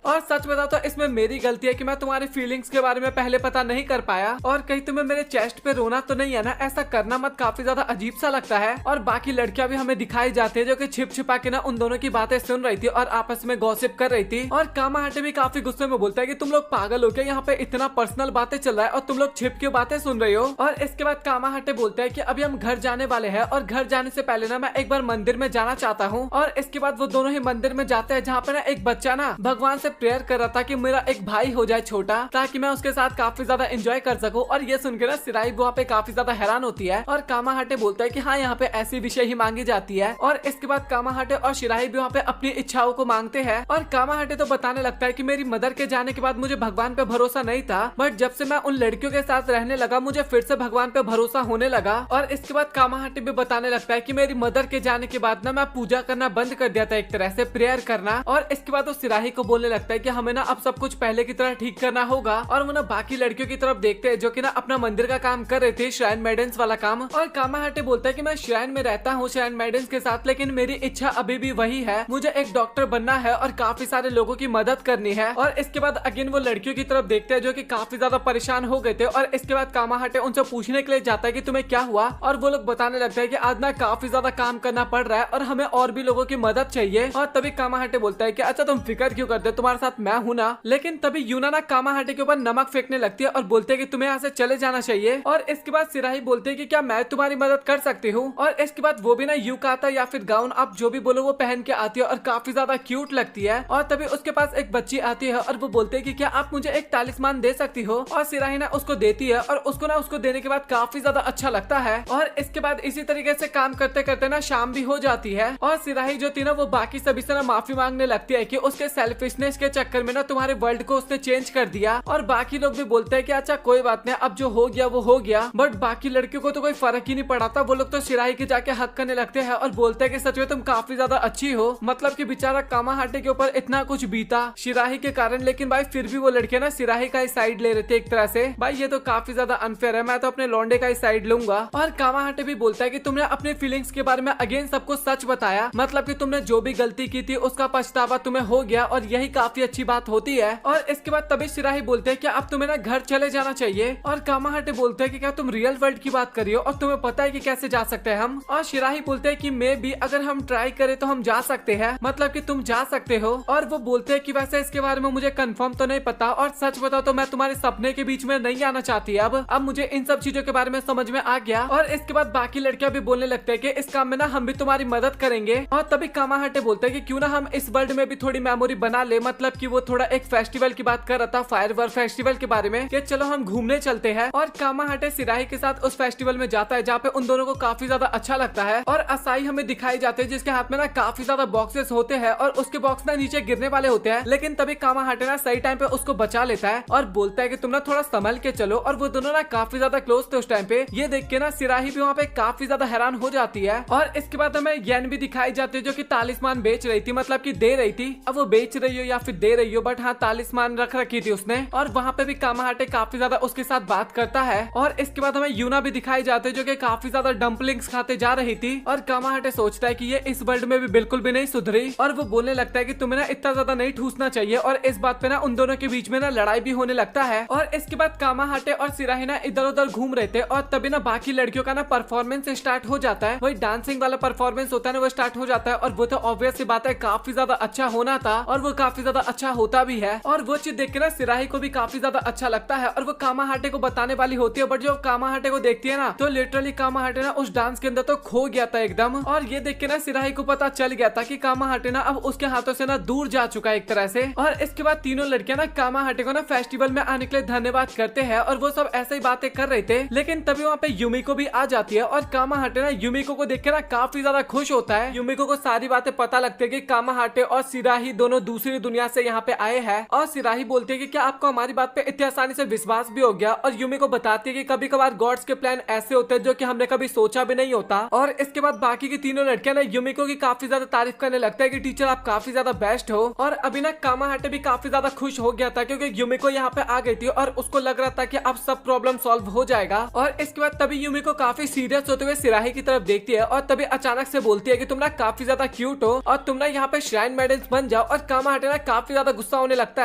और सच बताओ तो इसमें मेरी गलती है कि मैं तुम्हारी फीलिंग्स के बारे में पहले पता नहीं कर पाया। और कहीं तुम्हें मेरे चेस्ट पे रोना तो नहीं है ना, ऐसा करना मत, काफी ज्यादा अजीब सा लगता है। और बाकी लड़कियां भी हमें दिखाई जाती है जो कि छिप छिपा के ना उन दोनों की बातें सुन रही थी और आपस में गॉसिप कर रही थी। और कामाहाटे भी काफी गुस्से में बोलता है कि तुम लोग पागल हो क्या, यहाँ पे इतना पर्सनल बातें चल रहा है और तुम लोग छिप के बातें सुन रहे हो। और इसके बाद कामाहाटे बोलता है कि अभी हम घर जाने वाले हैं और घर जाने से पहले ना मैं एक बार मंदिर में जाना चाहता हूँ। और इसके बाद वो दोनों ही मंदिर में जाते हैं जहाँ पे ना एक बच्चा ना भगवान से प्रेयर प्रेयर कर रहा था कि मेरा एक भाई हो जाए छोटा, ताकि मैं उसके साथ काफी ज्यादा एंजॉय कर सकूं। और ये सुन के ना सिराही वहाँ पे काफी ज्यादा हैरान होती है और कामाहाटे बोलता है कि हाँ यहाँ पे ऐसी विषय ही मांगी जाती है। और इसके बाद कामाहाटे और शिराही भी वहाँ पे अपनी इच्छाओं को मांगते हैं और कामाहाटे तो बताने लगता है कि मेरी मदर के जाने के बाद मुझे भगवान पे भरोसा नहीं था, बट जब से मैं उन लड़कियों के साथ रहने लगा मुझे फिर से भगवान पे भरोसा होने लगा। और इसके बाद कामाहाटे भी बताने लगता है कि मेरी मदर के जाने के बाद ना मैं पूजा करना बंद कर दिया था, एक तरह से प्रेयर करना। और इसके बाद वो सिराही को बोलने लगता है कि हमें ना अब सब कुछ पहले की तरह ठीक करना होगा। और वो ना बाकी लड़कियों की तरफ देखते हैं जो कि ना अपना मंदिर का काम कर रहे थे, श्राइन मेडेंस वाला काम। और कामाहाटे बोलता है कि मैं श्राइन में रहता हूँ श्राइन मेडेंस के साथ, लेकिन मेरी इच्छा अभी भी वही है, मुझे एक डॉक्टर बनना है और काफी सारे लोगों की मदद करनी है। और इसके बाद अगेन वो लड़कियों की तरफ देखते हैं जो कि काफी ज्यादा परेशान हो गए थे। और इसके बाद कामाहाटे उनसे पूछने के लिए जाता है कि तुम्हें क्या हुआ, और वो लोग बताने लगते हैं कि आज ना काफी ज्यादा काम करना पड़ रहा है और हमें और भी लोगों की मदद चाहिए। और तभी कामाहाटे बोलता है कि अच्छा तुम फिक्र क्यों करते हो, तुम्हारे साथ मैं हूं ना। लेकिन तभी यूना ना कामाहाटे के ऊपर नमक फेंकने लगती है और बोलते है कि तुम्हें यहाँ से चले जाना चाहिए। और इसके बाद सिराही बोलते है कि क्या मैं तुम्हारी मदद कर सकती हूँ। और इसके बाद वो भी ना युकाता या फिर गाउन आप जो भी बोलो वो पहन के आती है और काफी ज्यादा क्यूट लगती है। और तभी उसके पास एक बच्ची आती है और वो बोलते है कि क्या आप मुझे एक तालिस्मान दे सकती हो। और सिराही ना उसको देती है और उसको देने के बाद काफी ज्यादा अच्छा लगता है। और इसके बाद इसी तरीके से काम करते करते ना शाम भी हो जाती है और सिराही जो थी ना वो बाकी सभी से ना माफी मांगने लगती है कि उसके सेल्फिशनेस के चक्कर में ना तुम्हारे वर्ल्ड को उसने चेंज कर दिया। और बाकी लोग भी बोलते हैं कि अच्छा कोई बात नहीं, अब जो हो गया वो हो गया। बट बाकी लड़कियों को तो कोई फर्क ही नहीं पड़ा था, वो लोग तो सिराही के जाके हक करने लगते हैं और बोलते हैं कि सच में तुम काफी ज्यादा अच्छी हो। मतलब कि बेचारा कामाहाटे के ऊपर इतना कुछ बीता सिराही के कारण, लेकिन भाई फिर भी वो लड़के ना सिराही का ही साइड ले रहे थे एक तरह से। भाई ये तो काफी ज्यादा अनफेयर है, मैं तो अपने लौंडे का ही साइड लूंगा। और कामाहाटे भी बोलता है कि तुमने अपने फीलिंग्स के बारे में अगेन सबको सच बताया, मतलब कि तुमने जो भी गलती की थी उसका पछतावा तुम्हें हो गया और यही काफी अच्छी बात होती है। और इसके बाद तभी सिराही बोलते हैं कि अब तुम्हें ना घर चले जाना चाहिए। और कामाहाटे बोलते हैं कि क्या तुम रियल वर्ल्ड की बात कर रही हो और तुम्हें पता है कि कैसे जा सकते हैं हम। और सिराही बोलते हैं कि मे भी अगर हम ट्राई करें तो हम जा सकते हैं, मतलब कि तुम जा सकते हो। और वो बोलते हैं कि वैसे इसके बारे में मुझे कंफर्म तो नहीं पता, और सच बताओ तो मैं तुम्हारे सपने के बीच में नहीं आना चाहती। अब मुझे इन सब चीजों के बारे में समझ में आ गया। और इसके बाद बाकी लड़कियां भी बोलने लगते हैं कि इस काम में ना हम भी तुम्हारी मदद करेंगे। और तभी कामाहाटे बोलते हैं कि क्यों ना हम इस वर्ल्ड में भी थोड़ी मेमोरी बना ले, मतलब कि वो थोड़ा एक फेस्टिवल की बात कर रहा था, फायरवर्क फेस्टिवल के बारे में, कि चलो हम घूमने चलते हैं। और कामाहाटे सिराही के साथ उस फेस्टिवल में जाता है जहाँ पे उन दोनों को काफी ज्यादा अच्छा लगता है। और असाई हमें दिखाई जाते हैं जिसके हाथ में ना काफी ज्यादा बॉक्सेस होते हैं और उसके बॉक्स ना नीचे गिरने वाले होते हैं, लेकिन तभी कामाहाटे ना सही टाइम पे उसको बचा लेता है और बोलता है कि तुम ना थोड़ा संभल के चलो। और वो दोनों ना काफी ज्यादा क्लोज थे उस टाइम पे। ये देख के ना सिराही भी वहाँ पे काफी ज्यादा हैरान हो जाती है। और इसके बाद हमें येन भी दिखाई जाती है जो कि तालिस्मान बेच रही थी, मतलब कि दे रही थी। अब वो बेच रही हो या फिर दे रही हो, बट हाँ तालिस्मान रख रखी थी उसने। और वहाँ पे भी कामाहाटे काफी ज्यादा उसके साथ बात करता है। और इसके बाद हमें यूना भी दिखाई जाते है जो कि काफी ज्यादा डम्पलिंग्स खाते जा रही थी। और कामाहाटे सोचता है कि ये इस वर्ल्ड में भी बिल्कुल भी नहीं सुधरी और वो बोलने लगता है कि तुम्हें ना इतना ज्यादा नहीं ठूसना चाहिए। और इस बात पे ना उन दोनों के बीच में ना लड़ाई भी होने लगता है। और इसके बाद कामाहाटे और सिराही ना इधर उधर घूम रहे थे और तभी ना बाकी लड़कियों का ना परफॉर्मेंस स्टार्ट हो जाता है। वही डांसिंग वाला परफॉर्मेंस होता है ना वो स्टार्ट हो जाता है। और वो तो ऑब्वियस सी बात है काफी ज्यादा अच्छा होना था और वो काफी ज्यादा अच्छा होता भी है। और वो चीज देख के ना सिराही को भी काफी ज्यादा अच्छा लगता है और वो कामाहाटे को बताने वाली होती है, बट जो कामाहाटे को देखती है ना तो लिटरली कामाहाटे ना उस डांस के अंदर तो खो गया था एकदम। और ये देख के ना सिराही को पता चल गया था कि कामाहाटे ना अब उसके हाथों से ना दूर जा चुका है एक तरह से। और इसके बाद तीनों लड़कियां ना कामाहाटे को ना फेस्टिवल में आने के लिए धन्यवाद करते हैं और वो सब ऐसे ही बातें कर रहे थे। लेकिन तभी वहाँ पे यूमिको भी आ जाती है और कामाहाटे ना यूमिको को देख के ना काफी ज्यादा खुश होता है। यूमिको को सारी बातें पता लगती है कि कामाहाटे और सिराही दोनों दूसरी दुनिया से यहाँ पे आए हैं। और सिराही बोलती है कि क्या आपको हमारी बात पे इतनी आसानी से विश्वास भी हो गया। और यूमिको बताती है कि कभी कभार गॉड्स के प्लान ऐसे होते हैं जो कि हमने कभी सोचा भी नहीं होता। और इसके बाद बाकी की तीनों लड़कियां ना यूमिको की काफी ज्यादा तारीफ करने लगता है कि टीचर आप काफी ज्यादा बेस्ट हो। और अभी ना कामाहाटे भी काफी ज्यादा खुश हो गया था क्योंकि यूमिको यहाँ पे आ गई थी और उसको लग रहा था कि अब सब प्रॉब्लम सॉल्व हो जाएगा। और इसके बाद तभी यूमिको काफी सीरियस होते हुए सिराही की तरफ देखती है और तभी अचानक से बोलती है कि तुम ना काफी ज्यादा क्यूट हो और तुम ना यहाँ पे श्राइन मेडल्स बन जाओ। और कामाहाटे ना काफी ज्यादा गुस्सा होने लगता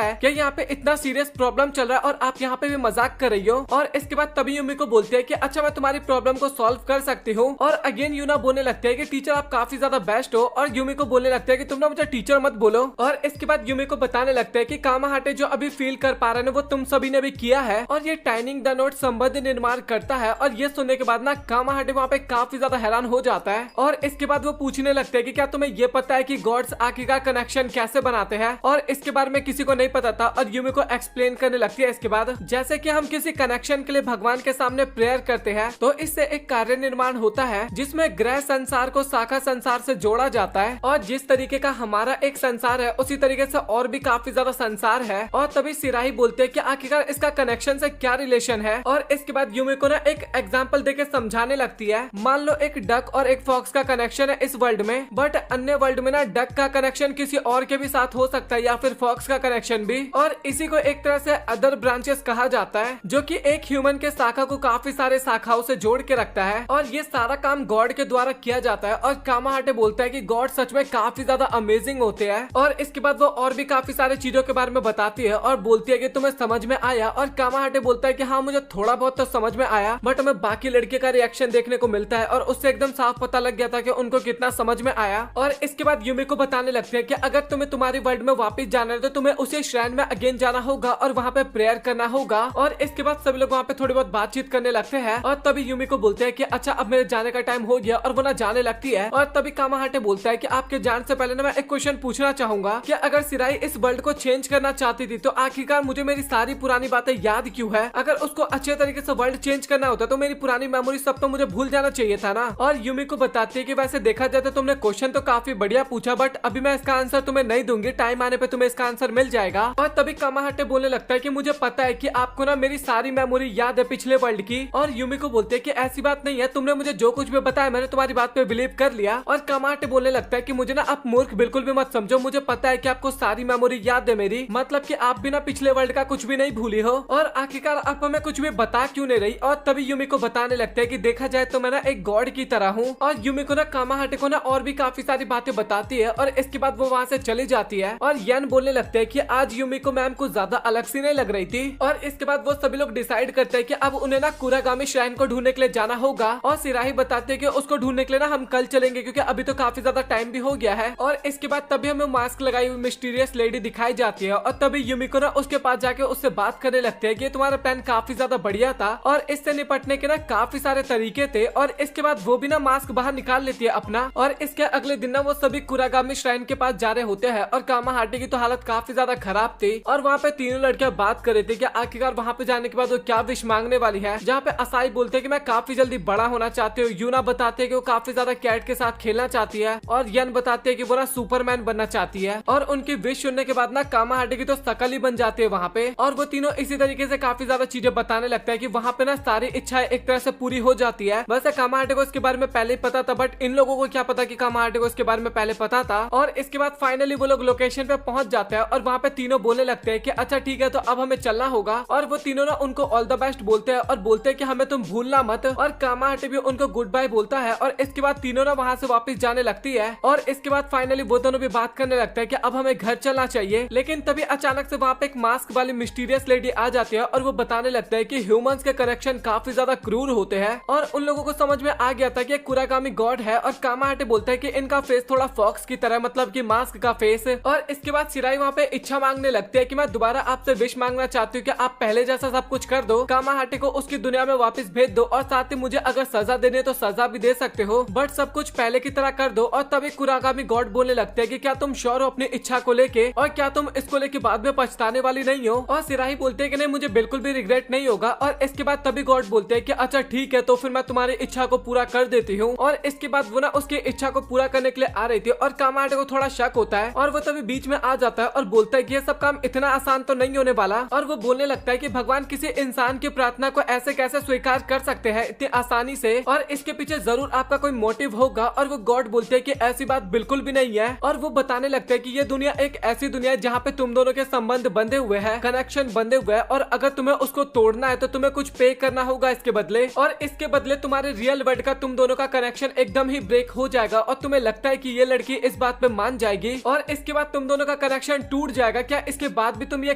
है कि यहाँ पे इतना सीरियस प्रॉब्लम चल रहा है और आप यहाँ पे भी मजाक कर रही हो। और इसके बाद तभी यूमिको बोलती है कि अच्छा मैं तुम्हारी प्रॉब्लम को सॉल्व कर सकती हूँ। और अगेन यूना बोलने लगते है कि टीचर आप काफी ज्यादा बेस्ट हो। और यूमिको बोलने लगते है कि तुम ना मुझे टीचर मत बोलो। और इसके बाद यूमिको बताने लगते है कि कामाहाटे जो अभी फील कर पा रहे हैं वो तुम सभी ने भी किया है और ये टाइनिंग द नोट संबंध निर्माण करता है। और ये सुनने के बाद ना कामाहाटे वहाँ पे काफी ज्यादा हैरान हो जाता है। और इसके बाद वो पूछने लगते हैं कि क्या तुम्हें ये पता है कि गॉड्स आखिरकार कनेक्शन कैसे बनाते हैं। और इसके इसके बारे में किसी को नहीं पता था और यूमिको एक्सप्लेन करने लगती है इसके बाद, जैसे कि हम किसी कनेक्शन के लिए भगवान के सामने प्रेयर करते हैं तो इससे एक कार्य निर्माण होता है जिसमें ग्रह संसार को शाखा संसार से जोड़ा जाता है, और जिस तरीके का हमारा एक संसार है उसी तरीके से और भी काफी ज्यादा संसार है। और तभी सिराही बोलते हैं कि आखिरकार इसका कनेक्शन से क्या रिलेशन है। और इसके बाद यूमिको ना एक एग्जांपल देके समझाने लगती है। मान लो एक डक और एक फॉक्स का कनेक्शन है इस वर्ल्ड में, बट अन्य वर्ल्ड में ना डक का कनेक्शन किसी और के भी साथ हो सकता है या फिर फॉक्स का कनेक्शन भी, और इसी को एक तरह से अदर ब्रांचेस कहा जाता है, जो कि एक ह्यूमन के शाखा को काफी सारे शाखाओं से जोड़ के रखता है। और ये सारा काम गॉड के द्वारा किया जाता है। और कामाहाटे बोलता है कि गॉड सच में काफी ज्यादा अमेजिंग होते हैं। और इसके बाद वो और भी काफी सारी चीजों के बारे में बताती है और बोलती है कि तुम्हें समझ में आया। और कामाहाटे बोलता है कि हाँ मुझे थोड़ा बहुत तो समझ में आया, बट हमें बाकी लड़के का रिएक्शन देखने को मिलता है और उससे एकदम साफ पता लग गया था कि उनको कितना समझ में आया। और इसके बाद यूमिको बताने लगते हैं कि अगर तुम्हें तुम्हारी वर्ल्ड में वापस जाना है तो तुम्हें उसी श्राइन में अगेन जाना होगा और वहाँ पे प्रेयर करना होगा। और इसके बाद सभी लोग वहाँ पे थोड़ी बहुत बातचीत करने लगते हैं। और तभी यूमिको बोलते हैं कि अच्छा अब मेरे जाने का टाइम हो गया, और वो ना जाने लगती है। और तभी कामाहाटे बोलता है कि आपके जाने से पहले ना मैं एक क्वेश्चन पूछना चाहूंगा कि अगर सिराई इस वर्ल्ड को चेंज करना चाहती थी तो आखिरकार मुझे मेरी सारी पुरानी बातें याद क्यों है? अगर उसको अच्छे तरीके से वर्ल्ड चेंज करना होता तो मेरी पुरानी मेमोरी सब तो मुझे भूल जाना चाहिए था ना। और यूमिको बताती है कि वैसे देखा जाए तो तुमने क्वेश्चन तो काफी बढ़िया पूछा, बट अभी मैं इसका आंसर तुम्हें नहीं दूंगी, टाइम आने पे तुम्हें इसका आंसर मिल जाएगा। और तभी कामाहाटे बोलने लगता है कि मुझे पता है कि आपको ना मेरी सारी मेमोरी याद है पिछले वर्ल्ड की। और यूमिको बोलते है कि ऐसी बात नहीं है, तुमने मुझे जो कुछ भी बताया मैंने तुम्हारी बात पे बिलीव कर लिया। और कामाहाटे बोलने लगता है कि मुझे ना आप मूर्ख बिल्कुल भी मत समझो, मुझे पता है कि आपको सारी मेमोरी याद है मेरी, मतलब कि आप भी ना पिछले वर्ल्ड का कुछ भी नहीं भूली हो। और आखिरकार आप हमें कुछ भी बता क्यों नहीं रही? और तभी यूमिको बताने लगता है कि देखा जाए तो मैं ना एक गॉड की तरह हूँ। और यूमिको ना कामाहाटे को ना और भी काफी सारी बातें बताती है और इसके बाद वो वहाँ से चली जाती है। और यन बोलने लगते हैं कि आज यूमिको मैम को ज्यादा अलग सी नहीं लग रही थी। और इसके बाद वो सभी लोग डिसाइड करते हैं कि अब उन्हें ना कुरागामी श्राइन को ढूंढने के लिए जाना होगा। और सिराही बताते हैं कि उसको ढूंढने के लिए ना हम कल चलेंगे क्योंकि अभी तो काफी ज्यादा टाइम भी हो गया है। और इसके बाद तभी हमें मास्क लगाई हुई मिस्टीरियस लेडी दिखाई जाती है। और तभी यूमिको ना उसके पास जाके उससे बात करने लगते हैं कि तुम्हारा प्लान काफी ज्यादा बढ़िया था और इससे निपटने के ना काफी सारे तरीके थे। और इसके बाद वो भी ना मास्क बाहर निकाल लेती है अपना। और इसके अगले दिन ना वो सभी कुरागामी श्राइन के पास जा रहे होते हैं और कामाहाटे की तो हालत काफी ज्यादा खराब थी। और वहाँ पे तीनों लड़कियां बात कर रही थी कि आखिरकार वहाँ पे जाने के बाद वो क्या विश मांगने वाली है। जहाँ पे असाई बोलते हैं कि मैं काफी जल्दी बड़ा होना चाहती हूँ, यूना बताते हैं कि वो काफी ज्यादा कैट के साथ खेलना चाहती है, और यन बताते हैं कि वो ना सुपरमैन बनना चाहती है। और उनकी विश सुनने के बाद ना कामाहाटे की तो शकल ही बन जाती है वहाँ पे। और वो तीनों इसी तरीके से काफी ज्यादा चीजें बताने लगता है कि वहाँ पे ना सारी इच्छाएं एक तरह से पूरी हो जाती है। वैसे कामाहाटे को इसके बारे में पहले ही पता था, बट इन लोगों को क्या पता कि कामाहाटे को इसके बारे में पहले पता था। और इसके बाद फाइनली वो लोग लोकेशन पे पहुंच जाते हैं और वहाँ पे तीनों बोलने लगते हैं कि अच्छा ठीक है तो अब हमें चलना होगा। और वो तीनों ना उनको ऑल द बेस्ट बोलते हैं और बोलते हैं कि हमें तुम भूलना मत। और कामाहाटे भी उनको गुड बाय बोलता है और इसके बाद तीनों ना वहाँ से वापस जाने लगती है। और इसके बाद फाइनली वो दोनों भी बात करने लगता है कि अब हमें घर चलना चाहिए। लेकिन तभी अचानक से वहाँ पे एक मास्क वाली मिस्टीरियस लेडी आ जाती है और वो बताने लगता है कि ह्यूमंस के कनेक्शन काफी ज्यादा क्रूर होते हैं। और उन लोगों को समझ में आ गया था कि कुरागामी गॉड है। और कामाहाटे बोलता है कि इनका फेस थोड़ा फॉक्स की तरह, मतलब कि मास्क का फेस। और इसके बाद सिराई वहाँ पे इच्छा मांगने लगती है कि मैं दोबारा आपसे विश मांगना चाहती हूँ कि आप पहले जैसा सब कुछ कर दो, कामाहाटे को उसकी दुनिया में वापस भेज दो, और साथ ही मुझे अगर सजा देनी है तो सजा भी दे सकते हो, बट सब कुछ पहले की तरह कर दो। और तभी कुरागामी गॉड बोलने लगते हैं कि क्या तुम श्योर हो अपनी इच्छा को लेके, और क्या तुम इसको लेके बाद में पछताने वाली नहीं हो? और सिराही बोलते हैं कि नहीं, मुझे बिल्कुल भी रिग्रेट नहीं होगा। और इसके बाद तभी गॉड बोलते हैं कि अच्छा ठीक है तो फिर मैं तुम्हारी इच्छा को पूरा कर देती हूँ। और इसके बाद वो ना उसकी इच्छा को पूरा करने के लिए आ रही थी और कामाहाटे को थोड़ा शक होता है और वो तभी बीच में आ जाता है और बोलता है कि ये सब काम इतना आसान तो नहीं होने वाला। और वो बोलने लगता है कि भगवान किसी इंसान की प्रार्थना को ऐसे कैसे स्वीकार कर सकते हैं इतनी आसानी से, और इसके पीछे जरूर आपका कोई मोटिव होगा। और वो गॉड बोलते हैं कि ऐसी बात बिल्कुल भी नहीं है। और वो बताने लगते हैं कि ये दुनिया एक ऐसी दुनिया है जहाँ पे तुम दोनों के संबंध बंधे हुए हैं, कनेक्शन बंधे हुए हैं, और अगर तुम्हें उसको तोड़ना है तो तुम्हें कुछ पे करना होगा इसके बदले। और इसके बदले तुम्हारे रियल वर्ल्ड का तुम दोनों का कनेक्शन एकदम ही ब्रेक हो जाएगा। और तुम्हें लगता है कि ये लड़की इस बात पे मान जाएगी और इसके बाद तुम दोनों का कनेक्शन टूट जाएगा। क्या इसके बाद भी तुम ये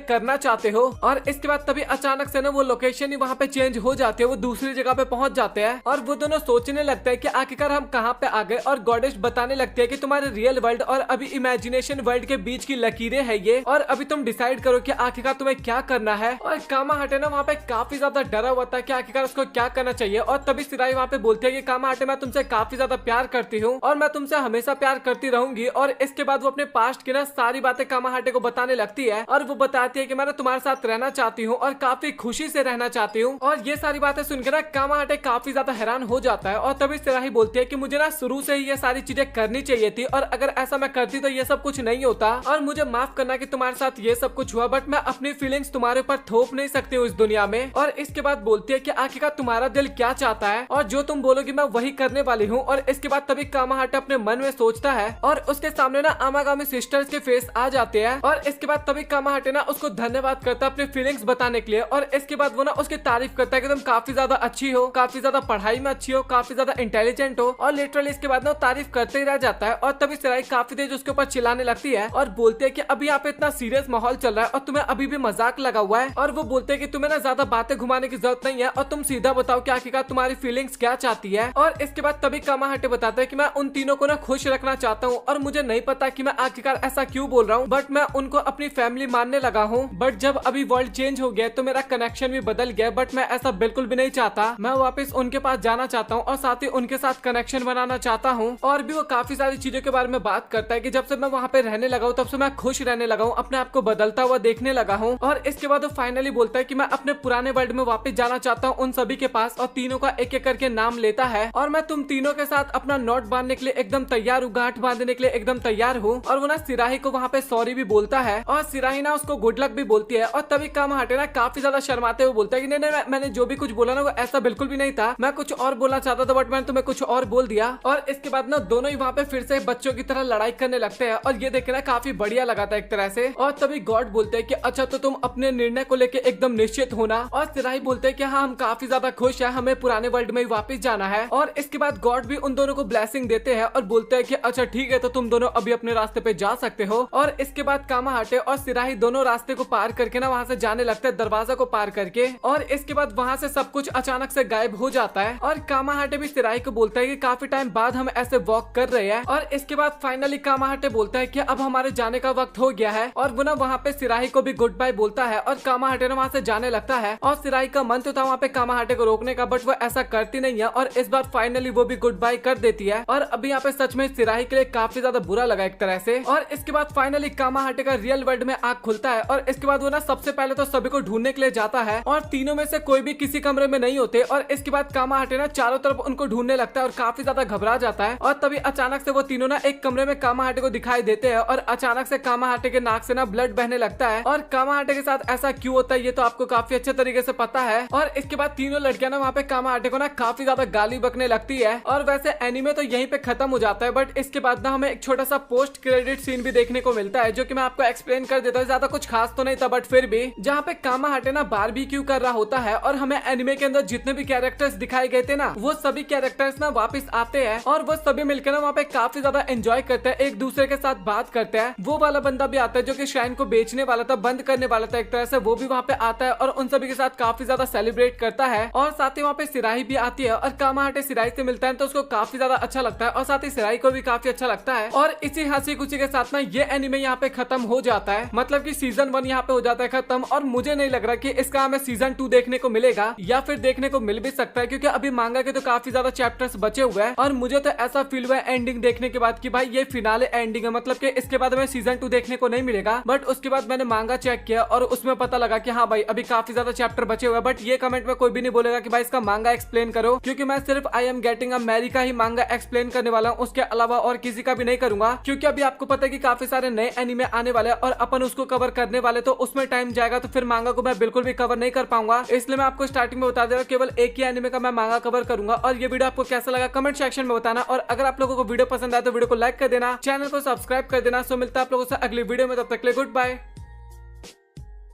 करना चाहते हो? और इसके बाद तभी अचानक से ना वो लोकेशन ही वहाँ पे चेंज हो जाती है, वो दूसरी जगह पे पहुंच जाते हैं और वो दोनों सोचने लगते हैं कि आखिरकार हम कहाँ पे आ गए। और गॉडेस बताने लगते हैं कि तुम्हारे रियल वर्ल्ड और अभी इमेजिनेशन वर्ल्ड के बीच की लकीरें है ये, और अभी तुम डिसाइड करो कि आखिरकार तुम्हें क्या करना है। और कामाहाटे ना वहाँ पे काफी ज्यादा डरा हुआ था कि आखिरकार उसको क्या करना चाहिए। और तभी सिराई वहाँ पे बोलते हैं कि कामाहाटे मैं तुमसे काफी ज्यादा प्यार करती हूँ और मैं तुमसे हमेशा प्यार करती रहूंगी। और इसके बाद वो अपने पास्ट की ना सारी बातें कामाहाटे को बताने लगती है और वो बताती है कि मैं तुम्हारे साथ रहना चाहती हूँ और काफी खुशी से रहना चाहती हूँ। और ये सारी बातें सुनकर ना कामाहाटे काफी ज्यादा हैरान हो जाता है और तभी सिराही बोलती है कि मुझे ना शुरू से ही ये सारी चीजें करनी चाहिए थी और अगर ऐसा मैं करती तो ये सब कुछ नहीं होता और मुझे माफ करना कि तुम्हारे साथ ये सब कुछ हुआ, बट मैं अपनी फीलिंग्स तुम्हारे ऊपर थोप नहीं सकती हूँ इस दुनिया में। और इसके बाद बोलती है कि आखिरकार तुम्हारा दिल क्या चाहता है और जो तुम बोलोगी मैं वही करने वाली हूँ। और इसके बाद तभी कामाहाटे अपने मन में सोचता है और उसके सामने ना आमागामी सिस्टर्स के फेस आ जाते हैं और इसके बाद तभी कामाहाटे ना उसको धन्यवाद करता है अपनी फीलिंग्स बताने के लिए। और इसके बाद वो ना उसकी तारीफ करता है कि तुम काफी ज्यादा अच्छी हो, काफी ज्यादा पढ़ाई में अच्छी हो, काफी ज्यादा इंटेलिजेंट हो। और लिटरली इसके बाद ना तारीफ करते ही रह जाता है और तभी सिराही काफी तेज उसके ऊपर चिल्लाने लगती है और बोलते है कि अभी यहाँ पे इतना सीरियस माहौल चल रहा है और तुम्हें अभी भी मजाक लगा हुआ है। और वो बोलते है कि तुम्हें ना ज्यादा बातें घुमाने की जरूरत नहीं है और तुम सीधा बताओ कि आखिरकार तुम्हारी फीलिंग्स क्या चाहती है। और इसके बाद तभी कामाहाटे बताता है कि मैं उन तीनों को ना खुश रखना चाहता हूँ और मुझे नहीं पता कि मैं आखिरकार ऐसा क्यों बोल रहा हूँ, बट मैं उनको अपनी फैमिली मानने लगा हूँ। बट जब अभी वर्ल्ड चेंज हो गया तो मेरा कनेक्शन भी बदल गया, बट मैं ऐसा बिल्कुल भी नहीं चाहता। मैं वापस उनके पास जाना चाहता हूँ और साथ ही उनके साथ कनेक्शन बनाना चाहता हूँ। और भी वो काफी सारी चीजों के बारे में बात करता है कि जब से मैं वहाँ पे रहने लगा हूँ तब से मैं खुश रहने लगा हूँ, अपने आप को बदलता हुआ देखने लगा हूँ। और इसके बाद वो फाइनली बोलता है कि मैं अपने पुराने वर्ल्ड में वापस जाना चाहता हूँ उन सभी के पास और तीनों का एक एक करके नाम लेता है और मैं तुम तीनों के साथ अपना नोट बांधने के लिए एकदम तैयार हूँ, गांठ बांधने के लिए एकदम तैयार हूँ। और वो ना सिराही को वहाँ पे सॉरी भी बोलता है और सिराही ना उसको गुड लक भी बोलती है। और तभी कामाहाटे ना काफी ज्यादा शर्माते हुए बोलता है कि नहीं, मैंने जो भी कुछ बोला ना वो ऐसा बिल्कुल भी नहीं था, मैं कुछ और बोलना चाहता था बट मैंने तुम्हें कुछ और बोल दिया। और इसके बाद ना दोनों ही वहाँ पे फिर से बच्चों की तरह लड़ाई करने लगते हैं और ये देखना काफी बढ़िया लगा था एक तरह से। और तभी गॉड बोलते हैं कि अच्छा तो तुम अपने निर्णय को लेके एकदम निश्चित होना। और सिराही बोलते हैं कि हाँ हम काफी ज्यादा खुश है, हमें पुराने वर्ल्ड में ही वापस जाना है। और इसके बाद गॉड भी उन दोनों को ब्लेसिंग देते हैं और बोलते हैं कि अच्छा ठीक है तो तुम दोनों अभी अपने रास्ते पे जा सकते हो। और इसके बाद कामाहाटे और सिराही दोनों रास्ते को पार करके ना वहाँ से जाने लगते हैं, दरवाजा को पार करके। और इसके बाद वहाँ से सब कुछ अचानक से गायब हो जाता है और कामाहाटे भी सिराही को बोलता है कि काफी टाइम बाद हम ऐसे वॉक कर रहे हैं। और इसके बाद फाइनली कामाहाटे बोलता है कि अब हमारे जाने का वक्त हो गया है और वो ना वहाँ पे सिराही को भी गुड बाय बोलता है और कामाहाटे ना वहाँ से जाने लगता है। और सिराही का मन तो था वहाँ पे कामाहाटे को रोकने का, बट वो ऐसा करती नहीं है और इस बार फाइनली वो भी गुड बाय कर देती है। और अभी यहाँ पे सच में सिराही के लिए काफी ज्यादा बुरा लगा एक तरह से। और इसके बाद फाइनली कामाहाटे का रियल वर्ल्ड में आँख खुलता है और इसके बाद वो ना सबसे पहले तो सभी को ढूंढने के लिए जाता है और तीनों में से कोई भी किसी कमरे में नहीं होते। और इसके बाद कामाहाटे ना चारों तरफ उनको ढूंढने लगता है और काफी ज्यादा घबरा जाता है। और तभी अचानक से वो तीनों ना एक कमरे में कामाहाटे को दिखाई देते हैं और अचानक से कामाहाटे के नाक से ना ब्लड बहने लगता है। और कामाहाटे के साथ ऐसा क्यों होता है ये तो आपको काफी अच्छे तरीके से पता है। और इसके बाद तीनों लड़कियां ना वहाँ पे कामाहाटे को ना काफी ज्यादा गाली बकने लगती है। और वैसे एनीमे तो यहीं पे खत्म हो जाता है, बट इसके बाद ना हमें एक छोटा सा पोस्ट क्रेडिट सीन भी देखने को मिलता है जो कि मैं आपको एक्सप्लेन कर देता हूँ। ज्यादा कुछ खास तो नहीं था बट फिर भी, जहाँ पे कामाहाटे ना बारबेक्यू कर रहा होता है और हमें एनीमे के अंदर जितने भी कैरेक्टर्स दिखाए गए थे ना वो सभी कैरेक्टर्स ना वापस आते हैं और वो सभी मिलकर ना वहाँ पे काफी ज्यादा एंजॉय करते हैं, एक दूसरे के साथ बात करते हैं। वो वाला बंदा भी आता है जो कि श्राइन को बेचने वाला था, बंद करने वाला था एक तरह से, वो भी वहाँ पे आता है और उन सभी के साथ काफी ज्यादा सेलिब्रेट करता है। और साथ ही वहाँ पे सिराही भी आती है और कामाहाटे सिराही से मिलता है तो उसको काफी ज्यादा अच्छा लगता है और साथ ही सिराही को भी काफी अच्छा लगता है। और इसी हंसी खुशी के साथ ना ये एनीमे यहाँ पे खत्म हो जाता है, मतलब कि सीजन 1 यहाँ पे हो जाता है खत्म। और मुझे नहीं लग रहा कि इसका हमें सीजन 2 देखने को मिलेगा या फिर देखने को मिल भी सकता है क्योंकि अभी मांगा के तो काफी ज्यादा चैप्टर्स बचे हुए हैं। और मुझे तो ऐसा फील हुआ है एंडिंग देखने के बाद कि भाई ये फिनाले एंडिंग है, मतलब कि इसके बाद हमें सीजन 2 देखने को नहीं मिलेगा। बट उसके बाद मैंने मांगा चेक किया और उसमें पता लगा कि हाँ भाई अभी काफी ज्यादा चैप्टर बचे हुए हैं। बट ये कमेंट में कोई भी नहीं बोलेगा कि भाई इसका मांगा एक्सप्लेन करो, क्योंकि मैं सिर्फ आई एम गेटिंग अ मैरी का ही मांगा एक्सप्लेन करने वाला हूँ, उसके अलावा और किसी का भी नहीं करूंगा। क्योंकि अभी आपको पता है कि काफी सारे नए एनीमे आने वाले हैं और अपन उसको कवर करने वाले, तो उसमें टाइम जाएगा तो फिर मांगा को मैं बिल्कुल भी कवर नहीं कर पाऊंगा। इसलिए मैं आपको स्टार्टिंग में बता दे रहा हूँ केवल एक ही एनीमे का मैं मांगा कवर करूंगा। और ये वीडियो आपको कैसा लगा कमेंट सेक्शन में बताना। और अगर आप लोगों को वीडियो पसंद आए तो वीडियो को लाइक कर देना, चैनल को सब्सक्राइब कर देना। सो मिलता है आप लोगों से अगली वीडियो में, तब तक के लिए गुड बाय।